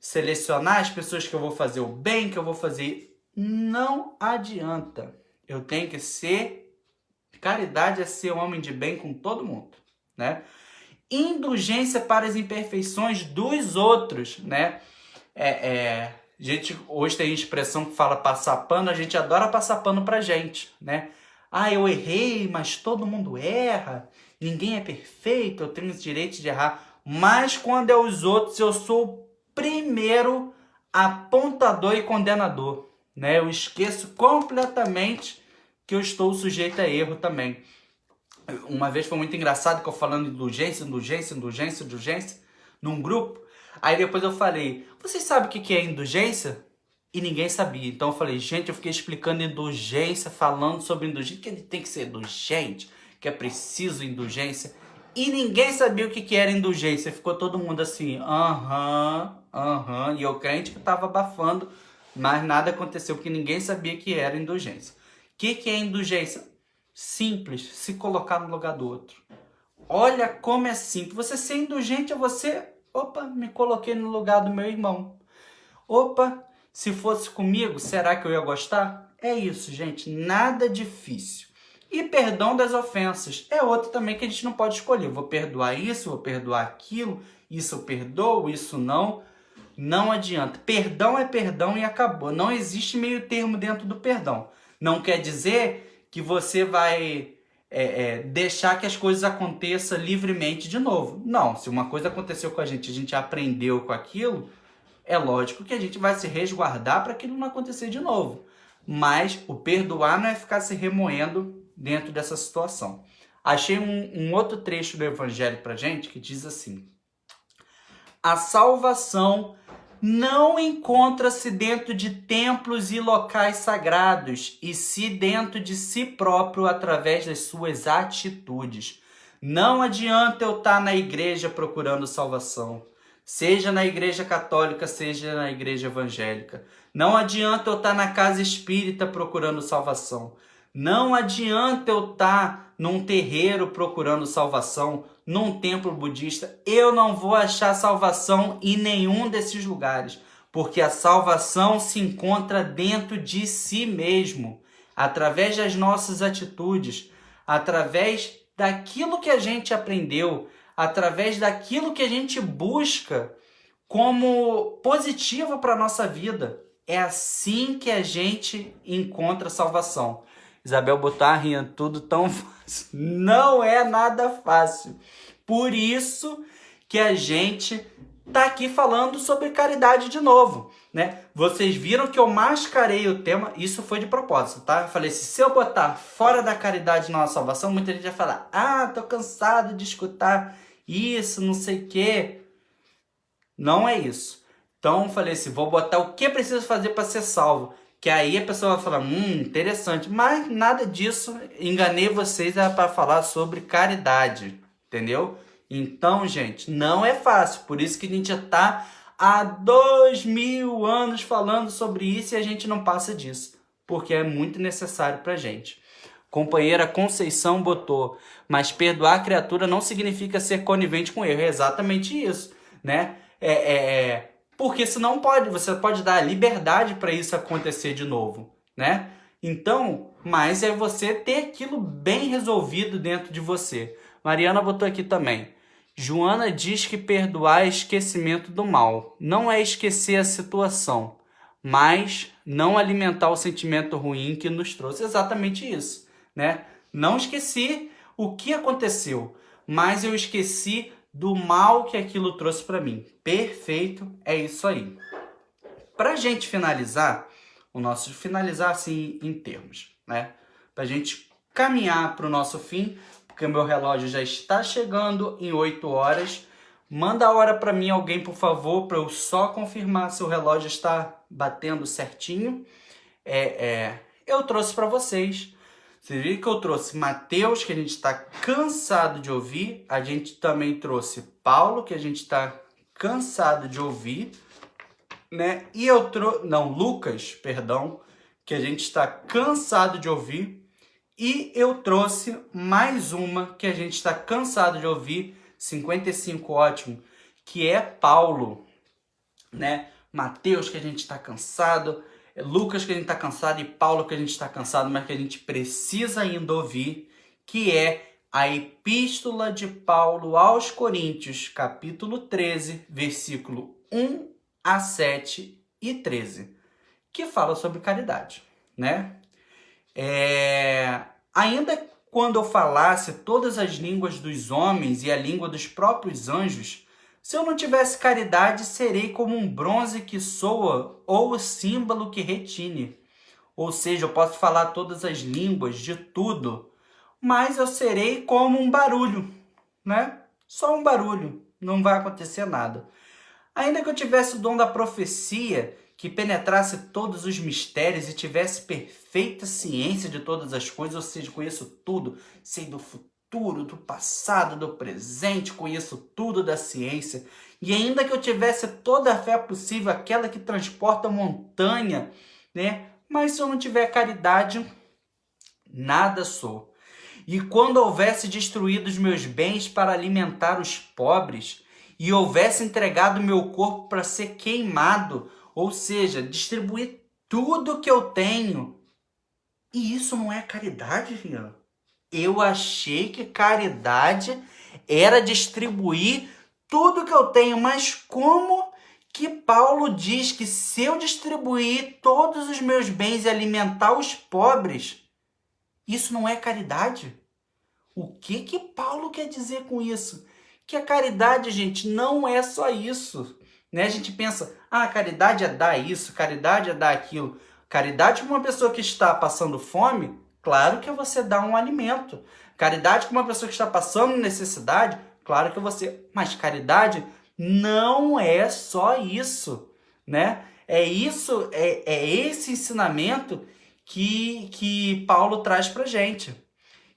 selecionar as pessoas que eu vou fazer o bem, que eu vou fazer... Não adianta. Eu tenho que ser... Caridade é ser um homem de bem com todo mundo, né? Indulgência para as imperfeições dos outros, né? Gente, hoje tem expressão que fala passar pano, a gente adora passar pano pra gente, né? Eu errei, mas todo mundo erra, ninguém é perfeito, eu tenho esse direito de errar. Mas quando é os outros, eu sou o primeiro apontador e condenador, né? Eu esqueço completamente que eu estou sujeito a erro também. Uma vez foi muito engraçado que eu falando indulgência num grupo. Aí depois eu falei, vocês sabem o que é indulgência? E ninguém sabia. Então eu falei, gente, eu fiquei explicando indulgência, falando sobre indulgência, que ele tem que ser indulgente, que é preciso indulgência. E ninguém sabia o que era indulgência. Ficou todo mundo assim, E eu crente que estava abafando, mas nada aconteceu, porque ninguém sabia que era indulgência. O que é indulgência? Simples, se colocar no lugar do outro. Olha como é simples. Você ser indulgente é você... me coloquei no lugar do meu irmão. Se fosse comigo, será que eu ia gostar? É isso, gente. Nada difícil. E perdão das ofensas. É outro também que a gente não pode escolher. Vou perdoar isso, vou perdoar aquilo. Isso eu perdoo, isso não. Não adianta. Perdão é perdão e acabou. Não existe meio termo dentro do perdão. Não quer dizer que você vai deixar que as coisas aconteçam livremente de novo. Não, se uma coisa aconteceu com a gente aprendeu com aquilo, é lógico que a gente vai se resguardar para aquilo não acontecer de novo. Mas o perdoar não é ficar se remoendo dentro dessa situação. Achei um outro trecho do Evangelho para gente que diz assim: a salvação não encontra-se dentro de templos e locais sagrados, e sim dentro de si próprio através das suas atitudes. Não adianta eu estar na igreja procurando salvação. seja na igreja católica, seja na igreja evangélica. Não adianta eu estar na casa espírita procurando salvação. Não adianta eu estar num terreiro procurando salvação, num templo budista. Eu não vou achar salvação em nenhum desses lugares, porque a salvação se encontra dentro de si mesmo, através das nossas atitudes, através daquilo que a gente aprendeu, através daquilo que a gente busca como positivo para a nossa vida. É assim que a gente encontra salvação. Isabel botou a rinha, tudo tão fácil. Não é nada fácil. Por isso que a gente tá aqui falando sobre caridade de novo, né? Vocês viram que eu mascarei o tema, isso foi de propósito, tá? Eu falei assim, se eu botar fora da caridade não há salvação, muita gente vai falar, tô cansado de escutar isso, não sei o quê. Não é isso. Então eu falei assim, vou botar o que preciso fazer para ser salvo. Que aí a pessoa vai falar, interessante. Mas nada disso, enganei vocês para falar sobre caridade, entendeu? Então, gente, não é fácil. Por isso que a gente já está há 2000 anos falando sobre isso e a gente não passa disso. Porque é muito necessário para a gente. Companheira Conceição botou, mas perdoar a criatura não significa ser conivente com erro. É exatamente isso, né? Porque senão você pode dar liberdade para isso acontecer de novo, né? Então, mas é você ter aquilo bem resolvido dentro de você. Mariana botou aqui também. Joana diz que perdoar é esquecimento do mal. Não é esquecer a situação, mas não alimentar o sentimento ruim que nos trouxe. Exatamente isso, né? Não esqueci o que aconteceu, mas eu esqueci do mal que aquilo trouxe para mim. Perfeito, é isso aí. Para a gente finalizar, finalizar assim em termos, né? Para a gente caminhar para o nosso fim, porque o meu relógio já está chegando em 8 horas. Manda a hora para mim alguém, por favor, para eu só confirmar se o relógio está batendo certinho. Eu trouxe para vocês. Vocês viram que eu trouxe Mateus, que a gente está cansado de ouvir. A gente também trouxe Paulo, que a gente está cansado de ouvir, né? E eu trouxe... Lucas, perdão, que a gente está cansado de ouvir. E eu trouxe mais uma que a gente está cansado de ouvir, 55 ótimo, que é Paulo, né? Mateus, que a gente está cansado... Lucas que a gente está cansado e Paulo que a gente está cansado, mas que a gente precisa ainda ouvir, que é a Epístola de Paulo aos Coríntios, capítulo 13, versículo 1 a 7 e 13, que fala sobre caridade, né? Ainda quando eu falasse todas as línguas dos homens e a língua dos próprios anjos, se eu não tivesse caridade, serei como um bronze que soa ou o símbolo que retine. Ou seja, eu posso falar todas as línguas de tudo, mas eu serei como um barulho, né? Só um barulho, não vai acontecer nada. Ainda que eu tivesse o dom da profecia, que penetrasse todos os mistérios e tivesse perfeita ciência de todas as coisas, ou seja, conheço tudo, sei do futuro, do passado, do presente, conheço tudo da ciência. E ainda que eu tivesse toda a fé possível, aquela que transporta a montanha, né? Mas se eu não tiver caridade, nada sou. E quando houvesse destruído os meus bens para alimentar os pobres, e houvesse entregado meu corpo para ser queimado, ou seja, distribuir tudo que eu tenho, e isso não é caridade, Rian? Eu achei que caridade era distribuir tudo que eu tenho, mas como que Paulo diz que se eu distribuir todos os meus bens e alimentar os pobres, isso não é caridade? O que Paulo quer dizer com isso? Que a caridade, gente, não é só isso, né? A gente pensa, caridade é dar isso, caridade é dar aquilo. Caridade para uma pessoa que está passando fome, claro que é você dar um alimento. Caridade para uma pessoa que está passando necessidade, claro que é você... Mas caridade não é só isso, né? É esse ensinamento que Paulo traz para gente.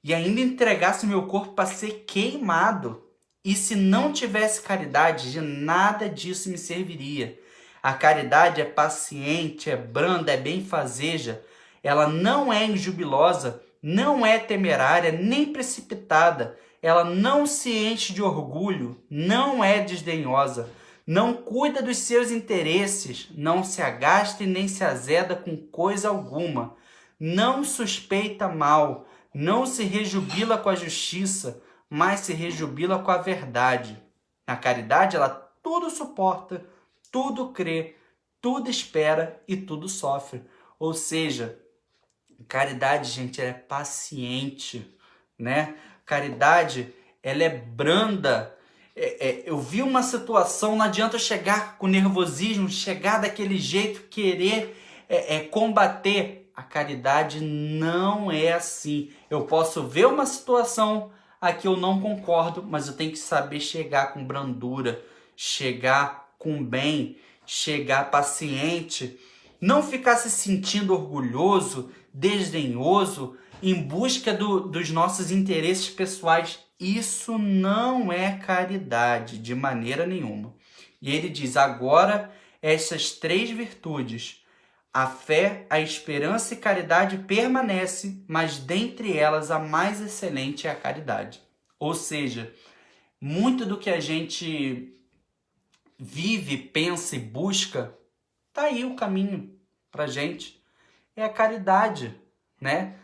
E ainda entregasse meu corpo para ser queimado. E se não tivesse caridade, de nada disso me serviria. A caridade é paciente, é branda, é benfazeja. Ela não é injubilosa, não é temerária, nem precipitada. Ela não se enche de orgulho, não é desdenhosa, não cuida dos seus interesses, não se agasta e nem se azeda com coisa alguma, não suspeita mal, não se rejubila com a justiça, mas se rejubila com a verdade. Na caridade, ela tudo suporta, tudo crê, tudo espera e tudo sofre. Ou seja, caridade, gente, ela é paciente, né? Caridade, ela é branda. Eu vi uma situação, não adianta eu chegar com nervosismo, chegar daquele jeito, querer combater. A caridade não é assim. Eu posso ver uma situação a que eu não concordo, mas eu tenho que saber chegar com brandura, chegar com bem, chegar paciente, não ficar se sentindo orgulhoso, desdenhoso, em busca dos nossos interesses pessoais. Isso não é caridade, de maneira nenhuma. E ele diz, agora, essas 3 virtudes, a fé, a esperança e caridade permanece, mas dentre elas a mais excelente é a caridade. Ou seja, muito do que a gente vive, pensa e busca, tá aí o caminho pra gente. É a caridade, né?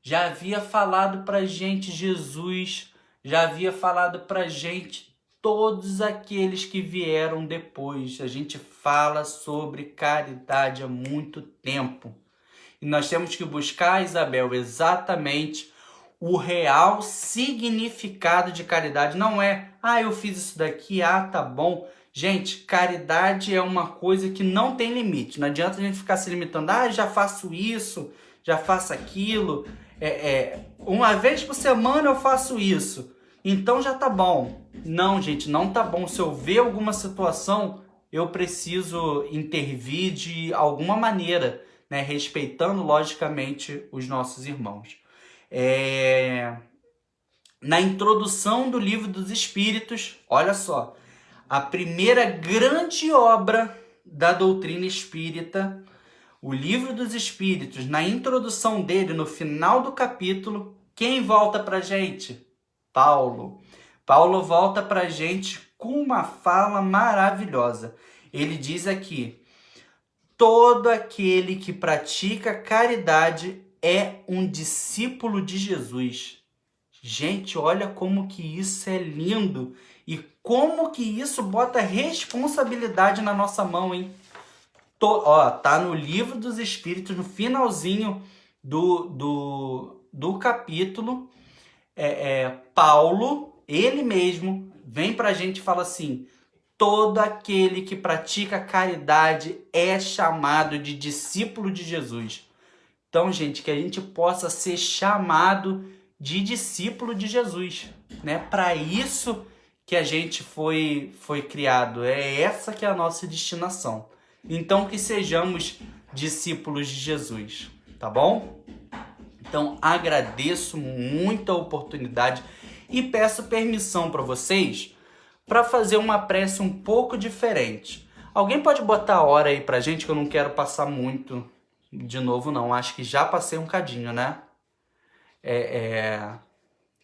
Já havia falado pra gente Jesus, já havia falado pra gente todos aqueles que vieram depois. A gente fala sobre caridade há muito tempo. E nós temos que buscar, Isabel, exatamente o real significado de caridade. Não é, eu fiz isso daqui, tá bom. Gente, caridade é uma coisa que não tem limite. Não adianta a gente ficar se limitando. Já faço isso, já faço aquilo. Uma vez por semana eu faço isso. Então já tá bom. Não, gente, não tá bom. Se eu ver alguma situação, eu preciso intervir de alguma maneira, né? Respeitando, logicamente, os nossos irmãos. Na introdução do Livro dos Espíritos, olha só, a primeira grande obra da doutrina espírita, o Livro dos Espíritos, na introdução dele, no final do capítulo, quem volta pra gente? Paulo. Paulo volta pra gente com uma fala maravilhosa. Ele diz aqui, todo aquele que pratica caridade é um discípulo de Jesus. Gente, olha como que isso é lindo e como que isso bota responsabilidade na nossa mão, hein? Tá no Livro dos Espíritos, no finalzinho do capítulo, Paulo, ele mesmo, vem pra gente e fala assim, todo aquele que pratica caridade é chamado de discípulo de Jesus. Então, gente, que a gente possa ser chamado de discípulo de Jesus, né? Para isso que a gente foi criado, essa que é a nossa destinação. Então, que sejamos discípulos de Jesus, tá bom? Então, agradeço muito a oportunidade e peço permissão para vocês para fazer uma prece um pouco diferente. Alguém pode botar a hora aí pra gente, que eu não quero passar muito de novo, não. Acho que já passei um cadinho, né?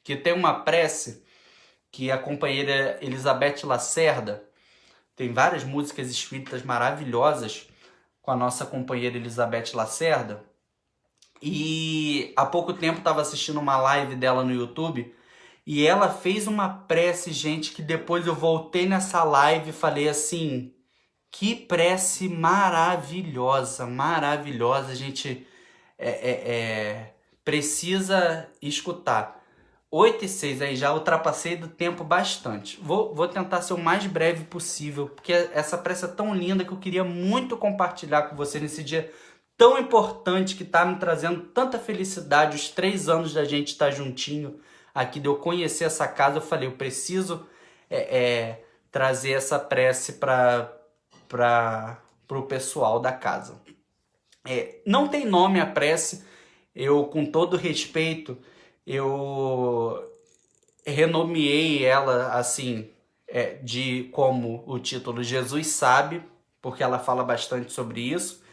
Que tem uma prece que a companheira Elizabeth Lacerda, tem várias músicas espíritas maravilhosas com a nossa companheira Elizabeth Lacerda, e há pouco tempo estava assistindo uma live dela no YouTube e ela fez uma prece, gente, que depois eu voltei nessa live e falei assim, que prece maravilhosa, maravilhosa, a gente precisa escutar. 8:06, aí já ultrapassei do tempo bastante. Vou tentar ser o mais breve possível, porque essa prece é tão linda que eu queria muito compartilhar com você nesse dia tão importante que está me trazendo tanta felicidade. Os 3 anos da gente estar juntinho aqui, de eu conhecer essa casa, eu falei, eu preciso trazer essa prece para o pessoal da casa. Não tem nome a prece, eu, com todo respeito, eu renomeei ela assim, como o título Jesus Sabe, porque ela fala bastante sobre isso.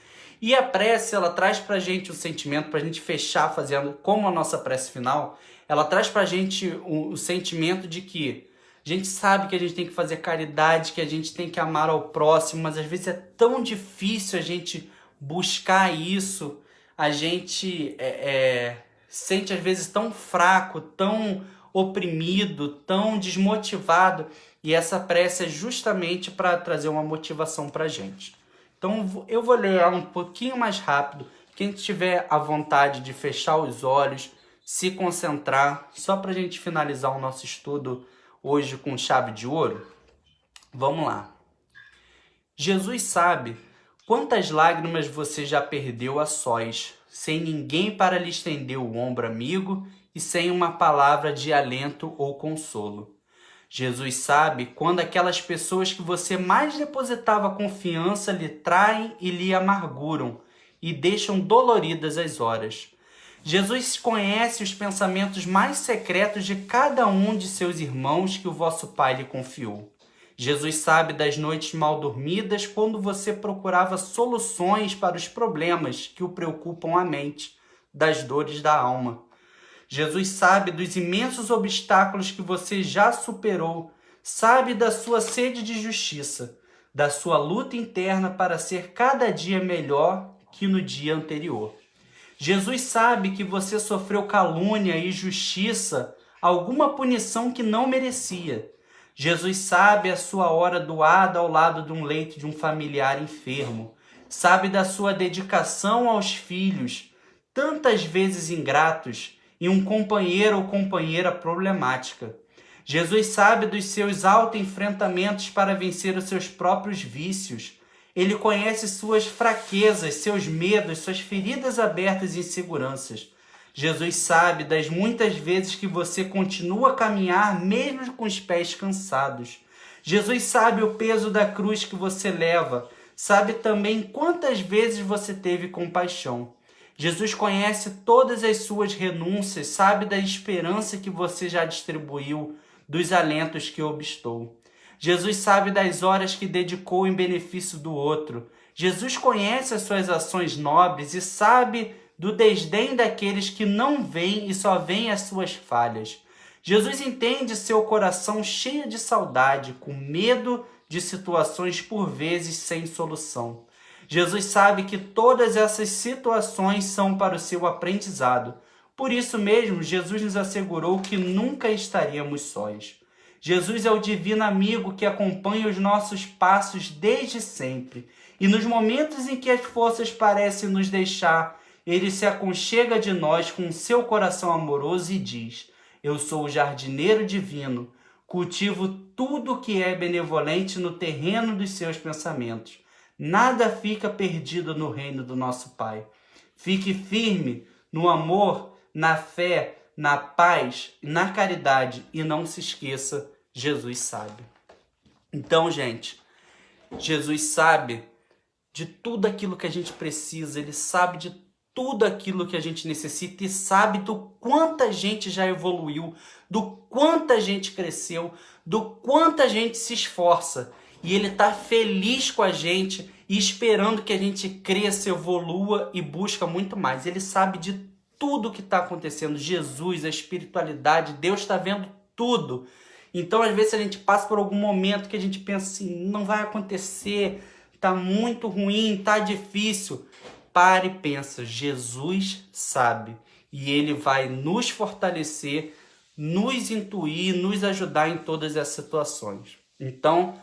E a prece, ela traz pra gente o sentimento, pra gente fechar fazendo como a nossa prece final, ela traz pra gente o sentimento de que a gente sabe que a gente tem que fazer caridade, que a gente tem que amar ao próximo, mas às vezes é tão difícil a gente buscar isso, a gente sente às vezes tão fraco, tão oprimido, tão desmotivado, e essa prece é justamente para trazer uma motivação pra gente. Então eu vou ler ela um pouquinho mais rápido. Quem tiver a vontade de fechar os olhos, se concentrar, só para a gente finalizar o nosso estudo hoje com chave de ouro. Vamos lá. Jesus sabe quantas lágrimas você já perdeu a sós, sem ninguém para lhe estender o ombro amigo e sem uma palavra de alento ou consolo. Jesus sabe quando aquelas pessoas que você mais depositava confiança lhe traem e lhe amarguram e deixam doloridas as horas. Jesus conhece os pensamentos mais secretos de cada um de seus irmãos que o vosso Pai lhe confiou. Jesus sabe das noites mal dormidas quando você procurava soluções para os problemas que o preocupam a mente, das dores da alma. Jesus sabe dos imensos obstáculos que você já superou, sabe da sua sede de justiça, da sua luta interna para ser cada dia melhor que no dia anterior. Jesus sabe que você sofreu calúnia e injustiça, alguma punição que não merecia. Jesus sabe a sua hora doada ao lado de um leito de um familiar enfermo, sabe da sua dedicação aos filhos, tantas vezes ingratos, e um companheiro ou companheira problemática. Jesus sabe dos seus autoenfrentamentos para vencer os seus próprios vícios. Ele conhece suas fraquezas, seus medos, suas feridas abertas e inseguranças. Jesus sabe das muitas vezes que você continua a caminhar mesmo com os pés cansados. Jesus sabe o peso da cruz que você leva. Sabe também quantas vezes você teve compaixão. Jesus conhece todas as suas renúncias, sabe da esperança que você já distribuiu, dos alentos que obstou. Jesus sabe das horas que dedicou em benefício do outro. Jesus conhece as suas ações nobres e sabe do desdém daqueles que não veem e só veem as suas falhas. Jesus entende seu coração cheio de saudade, com medo de situações por vezes sem solução. Jesus sabe que todas essas situações são para o seu aprendizado. Por isso mesmo, Jesus nos assegurou que nunca estaríamos sós. Jesus é o divino amigo que acompanha os nossos passos desde sempre. E nos momentos em que as forças parecem nos deixar, ele se aconchega de nós com seu coração amoroso e diz: eu sou o jardineiro divino, cultivo tudo que é benevolente no terreno dos seus pensamentos. Nada fica perdido no reino do nosso Pai. Fique firme no amor, na fé, na paz, na caridade e não se esqueça, Jesus sabe. Então, gente, Jesus sabe de tudo aquilo que a gente precisa, ele sabe de tudo aquilo que a gente necessita e sabe do quanta gente já evoluiu, do quanta gente cresceu, do quanta gente se esforça. E ele está feliz com a gente e esperando que a gente cresça, evolua e busca muito mais. Ele sabe de tudo o que está acontecendo. Jesus, a espiritualidade, Deus está vendo tudo. Então, às vezes, a gente passa por algum momento que a gente pensa assim, não vai acontecer, está muito ruim, está difícil. Pare e pensa, Jesus sabe. E ele vai nos fortalecer, nos intuir, nos ajudar em todas as situações. Então,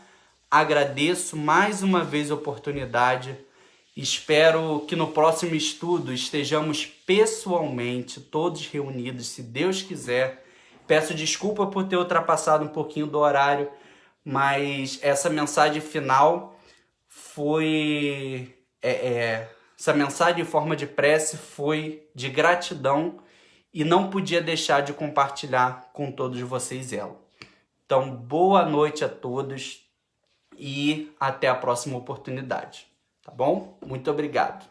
agradeço mais uma vez a oportunidade. Espero que no próximo estudo estejamos pessoalmente, todos reunidos, se Deus quiser. Peço desculpa por ter ultrapassado um pouquinho do horário, mas essa mensagem final foi... essa mensagem em forma de prece foi de gratidão e não podia deixar de compartilhar com todos vocês ela. Então, boa noite a todos e até a próxima oportunidade, tá bom? Muito obrigado.